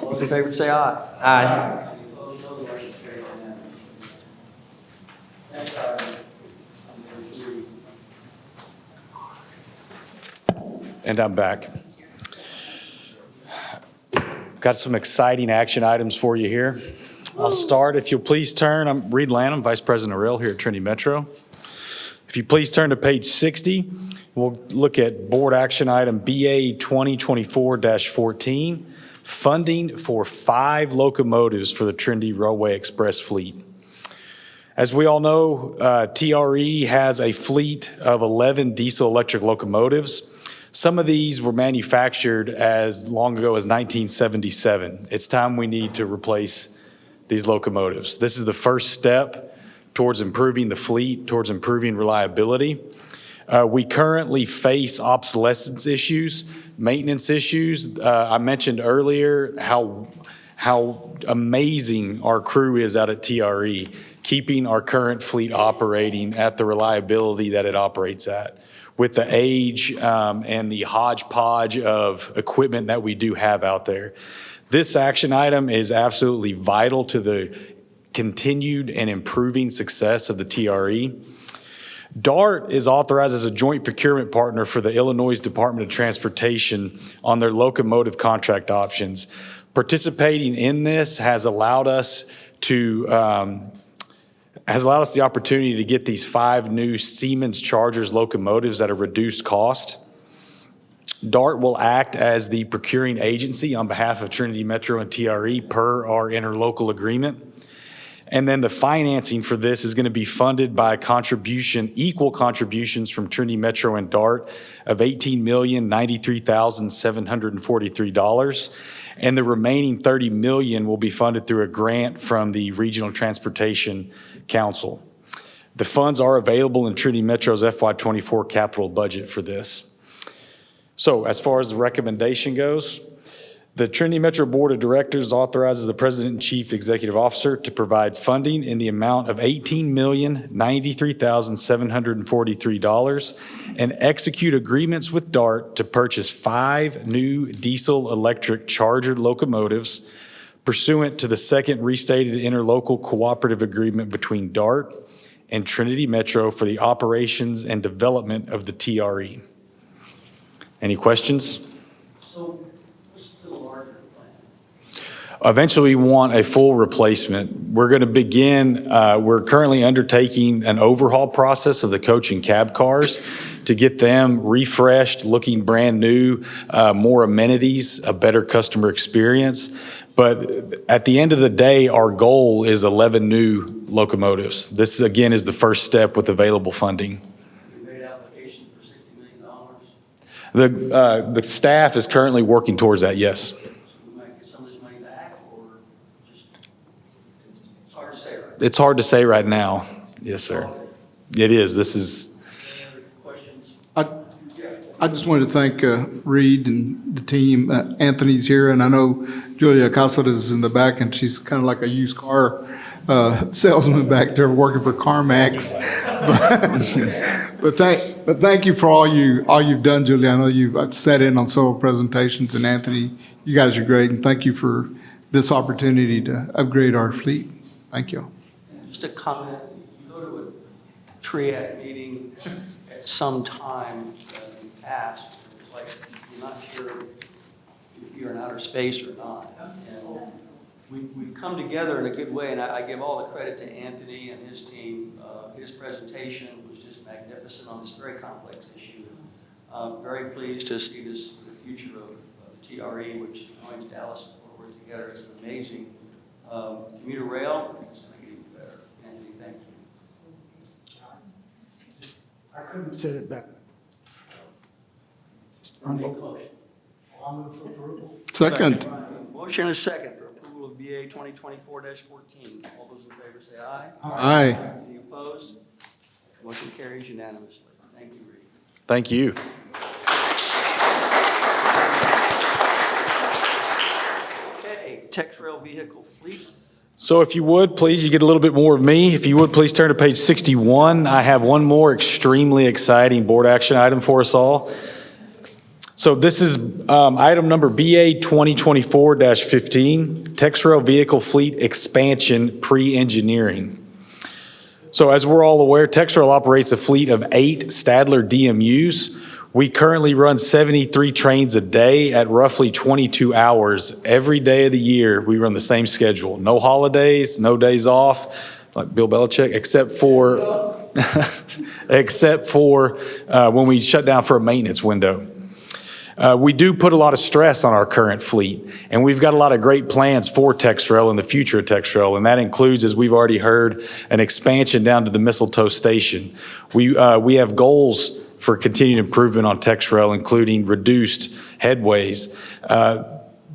All those in favor say aye. Aye. Any opposed, no. The motion carries unanimously. Next item. And I'm back. Got some exciting action items for you here. I'll start, if you'll please turn. I'm Reed Lanham, Vice President of Rail here at Trinity Metro. If you please turn to page 60, we'll look at board action item BA 2024-14, funding for 5 locomotives for the Trinity Railway Express fleet. As we all know, TRE has a fleet of 11 diesel electric locomotives. Some of these were manufactured as long ago as 1977. It's time we need to replace these locomotives. This is the first step towards improving the fleet, towards improving reliability. We currently face obsolescence issues, maintenance issues. I mentioned earlier how amazing our crew is out at TRE, keeping our current fleet operating at the reliability that it operates at, with the age and the hodgepodge of equipment that we do have out there. This action item is absolutely vital to the continued and improving success of the TRE. DART is authorized as a joint procurement partner for the Illinois Department of Transportation on their locomotive contract options. Participating in this has allowed us the opportunity to get these 5 new Siemens Chargers locomotives at a reduced cost. DART will act as the procuring agency on behalf of Trinity Metro and TRE per our interlocal agreement. And then the financing for this is going to be funded by equal contributions from Trinity Metro and DART of $18,093,743. And the remaining $30 million will be funded through a grant from the Regional Transportation Council. The funds are available in Trinity Metro's FY24 capital budget for this. So as far as the recommendation goes, the Trinity Metro Board of Directors authorizes the President and Chief Executive Officer to provide funding in the amount of $18,093,743 and execute agreements with DART to purchase 5 new diesel electric Charger locomotives pursuant to the second restated interlocal cooperative agreement between DART and Trinity Metro for the operations and development of the TRE. Any questions? So what's the larger plan? Eventually, we want a full replacement. We're going to begin, we're currently undertaking an overhaul process of the coach and cab cars to get them refreshed, looking brand new, more amenities, a better customer experience. But at the end of the day, our goal is 11 new locomotives. This, again, is the first step with available funding. The staff is currently working towards that, yes. So we might get some of this money back, or just, it's hard to say, right? It's hard to say right now. Yes, sir. It is. This is. Any other questions? I just wanted to thank Reed and the team. Anthony's here, and I know Julia Casas is in the back, and she's kind of like a used car salesman back there working for CarMax. But thank you for all you've done, Julia. I know I've sat in on several presentations, and Anthony, you guys are great, and thank you for this opportunity to upgrade our fleet. Thank you. Just a comment, you go to a triad meeting at some time in the past, it's like you're not sure if you're in outer space or not. And we've come together in a good way, and I give all the credit to Anthony and his team. His presentation was just magnificent on this very complex issue. Very pleased to see this the future of TRE, which joins Dallas and Fort Worth together. It's an amazing commuter rail. It's going to get even better. Anthony, thank you. I couldn't have said it better. Make a motion. I'll move for approval. Second. Motion and a second for approval of BA 2024-14. All those in favor say aye. Aye. Any opposed? Motion carries unanimously. Thank you, Reed. Thank you. Okay, TexRail vehicle fleet. So if you would, please, you get a little bit more of me. If you would, please turn to page 61. I have one more extremely exciting board action item for us all. So this is item number BA 2024-15, TexRail vehicle fleet expansion pre-engineering. So as we're all aware, TexRail operates a fleet of 8 Stadler DMUs. We currently run 73 trains a day at roughly 22 hours. Every day of the year, we run the same schedule. No holidays, no days off, like Bill Belichick, except for when we shut down for a maintenance window. We do put a lot of stress on our current fleet, and we've got a lot of great plans for TexRail and the future of TexRail, and that includes, as we've already heard, an expansion down to the Mistletoe station. We have goals for continued improvement on TexRail, including reduced headways.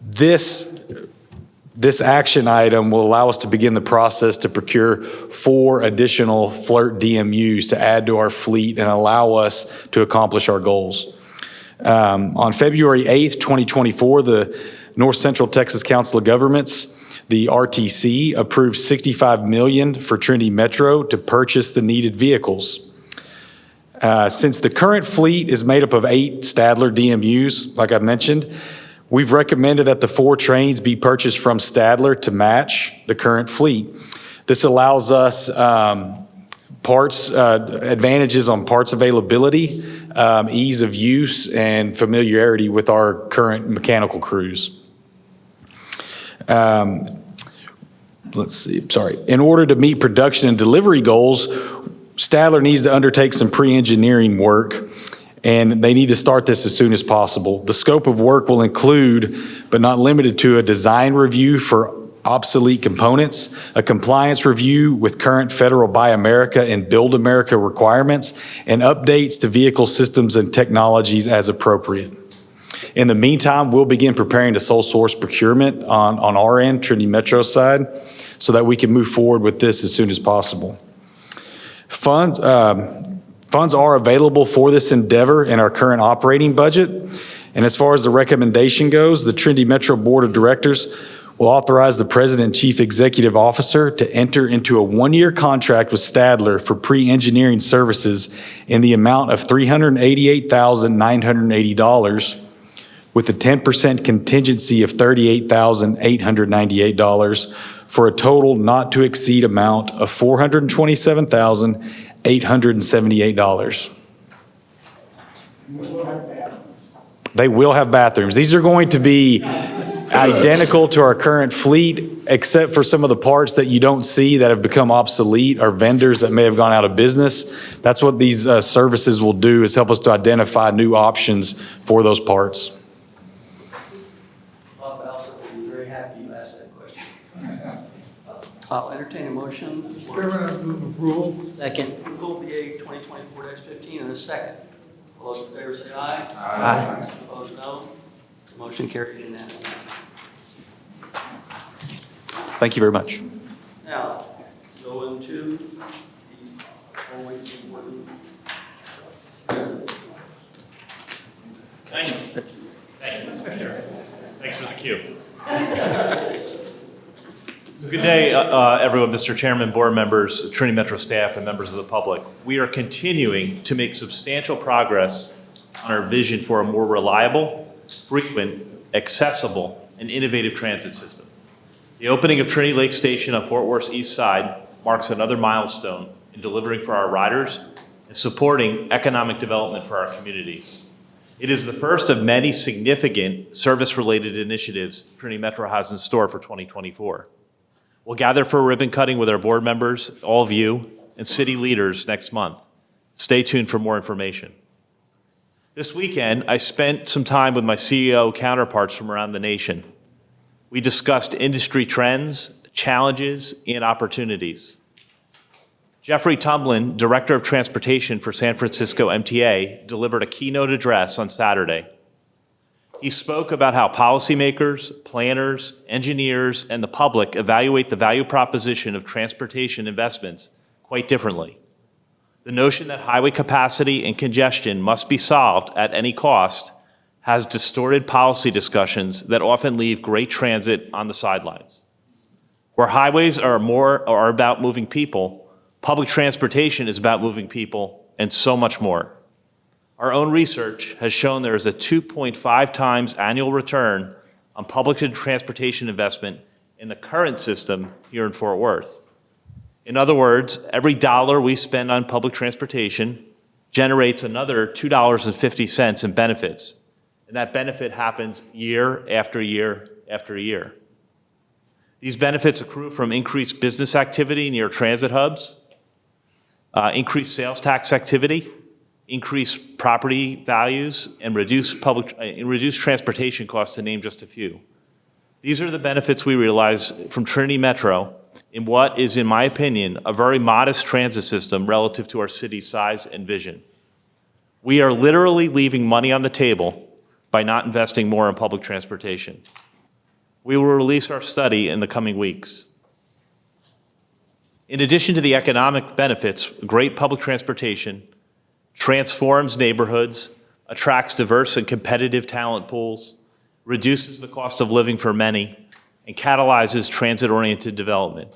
This action item will allow us to begin the process to procure 4 additional FLIRT DMUs to add to our fleet and allow us to accomplish our goals. On February 8th, 2024, the North Central Texas Council of Governments, the RTC, approved $65 million for Trinity Metro to purchase the needed vehicles. Since the current fleet is made up of 8 Stadler DMUs, like I mentioned, we've recommended that the 4 trains be purchased from Stadler to match the current fleet. This allows us advantages on parts availability, ease of use, and familiarity with our current mechanical crews. In order to meet production and delivery goals, Stadler needs to undertake some pre-engineering work, and they need to start this as soon as possible. The scope of work will include, but not limited to, a design review for obsolete components, a compliance review with current federal Buy America and Build America requirements, and updates to vehicle systems and technologies as appropriate. In the meantime, we'll begin preparing the sole source procurement on our end, Trinity Metro side, so that we can move forward with this as soon as possible. Funds are available for this endeavor in our current operating budget. And as far as the recommendation goes, the Trinity Metro Board of Directors will authorize the President and Chief Executive Officer to enter into a 1-year contract with Stadler for pre-engineering services in the amount of $388,980 with a 10% contingency of $38,898 for a total not to exceed amount of $427,878. They will have bathrooms. These are going to be identical to our current fleet, except for some of the parts that you don't see that have become obsolete or vendors that may have gone out of business. That's what these services will do, is help us to identify new options for those parts. Bob Alsop will be very happy you asked that question. I'll entertain a motion. Chairman, I move approval. Second. Approval BA 2024-15 and a second. All those in favor say aye. Aye. Opposed, no. The motion carries unanimously. Thank you very much. Now, let's go into the always important. Thank you. Thank you, Mr. Chair. Thanks for the cue. Good day, everyone, Mr. Chairman, board members, Trinity Metro staff, and members of the public. We are continuing to make substantial progress on our vision for a more reliable, frequent, accessible, and innovative transit system. The opening of Trinity Lake Station on Fort Worth's east side marks another milestone in delivering for our riders and supporting economic development for our communities. It is the first of many significant service-related initiatives Trinity Metro has in store for 2024. We'll gather for a ribbon cutting with our board members, all of you, and city leaders next month. Stay tuned for more information. This weekend, I spent some time with my CEO counterparts from around the nation. We discussed industry trends, challenges, and opportunities. Jeffrey Tumlin, Director of Transportation for San Francisco MTA, delivered a keynote address on Saturday. He spoke about how policymakers, planners, engineers, and the public evaluate the value proposition of transportation investments quite differently. The notion that highway capacity and congestion must be solved at any cost has distorted policy discussions that often leave great transit on the sidelines. Where highways are about moving people, public transportation is about moving people and so much more. Our own research has shown there is a 2.5 times annual return on public transportation investment in the current system here in Fort Worth. In other words, every dollar we spend on public transportation generates another $2.50 in benefits. And that benefit happens year after year after year. These benefits accrue from increased business activity near transit hubs, increased sales tax activity, increased property values, and reduced transportation costs, to name just a few. These are the benefits we realize from Trinity Metro in what is, in my opinion, a very modest transit system relative to our city's size and vision. We are literally leaving money on the table by not investing more in public transportation. We will release our study in the coming weeks. In addition to the economic benefits, great public transportation transforms neighborhoods, attracts diverse and competitive talent pools, reduces the cost of living for many, and catalyzes transit-oriented development.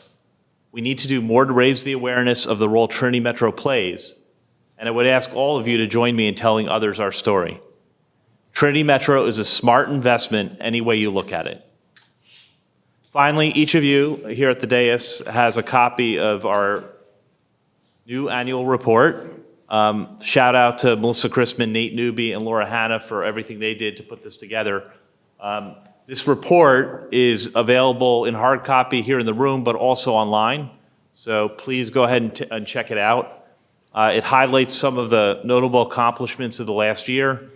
We need to do more to raise the awareness of the role Trinity Metro plays, and I would ask all of you to join me in telling others our story. Trinity Metro is a smart investment any way you look at it. Finally, each of you here at the dais has a copy of our new annual report. Shout out to Melissa Chrisman, Nate Newby, and Laura Hanna for everything they did to put this together. This report is available in hard copy here in the room, but also online. So please go ahead and check it out. It highlights some of the notable accomplishments of the last year.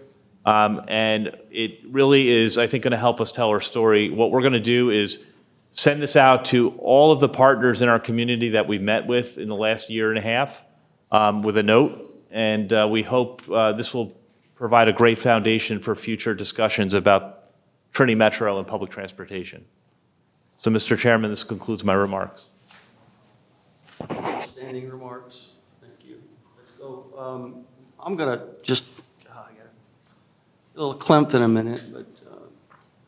And it really is, I think, going to help us tell our story. What we're going to do is send this out to all of the partners in our community that we've met with in the last year and a half with a note. And we hope this will provide a great foundation for future discussions about Trinity Metro and public transportation. So, Mr. Chairman, this concludes my remarks. Standing remarks. Thank you. Let's go. I'm going to just, I got a little Klimt in a minute, but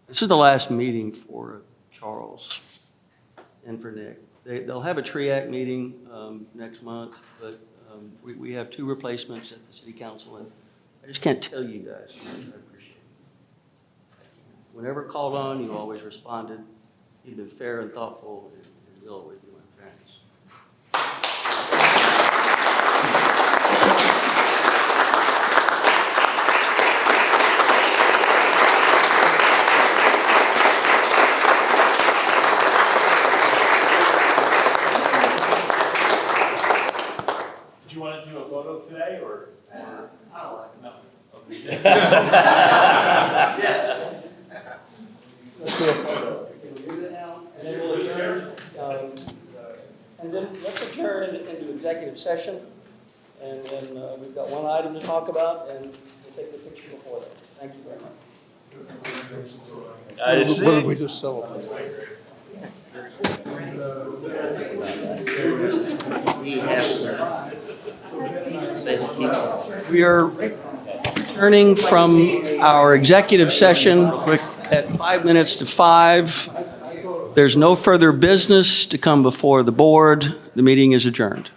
this is the last meeting for Charles and for Nick. They'll have a TRIAC meeting next month, but we have 2 replacements at the city council, and I just can't tell you guys how much I appreciate it. Whenever called on, you always responded. You've been fair and thoughtful, and you'll always be my friends. Did you want to do a photo today, or? I don't like it. No. Okay. Yes. Let's do a photo. Can we do that now? And then we'll adjourn. And then let's adjourn into executive session. And then we've got one item to talk about, and we'll take the picture before that. Thank you very much. I see. What did we just celebrate? He has to say the key. We are returning from our executive session at 5 minutes to 5. There's no further business to come before the board. The meeting is adjourned.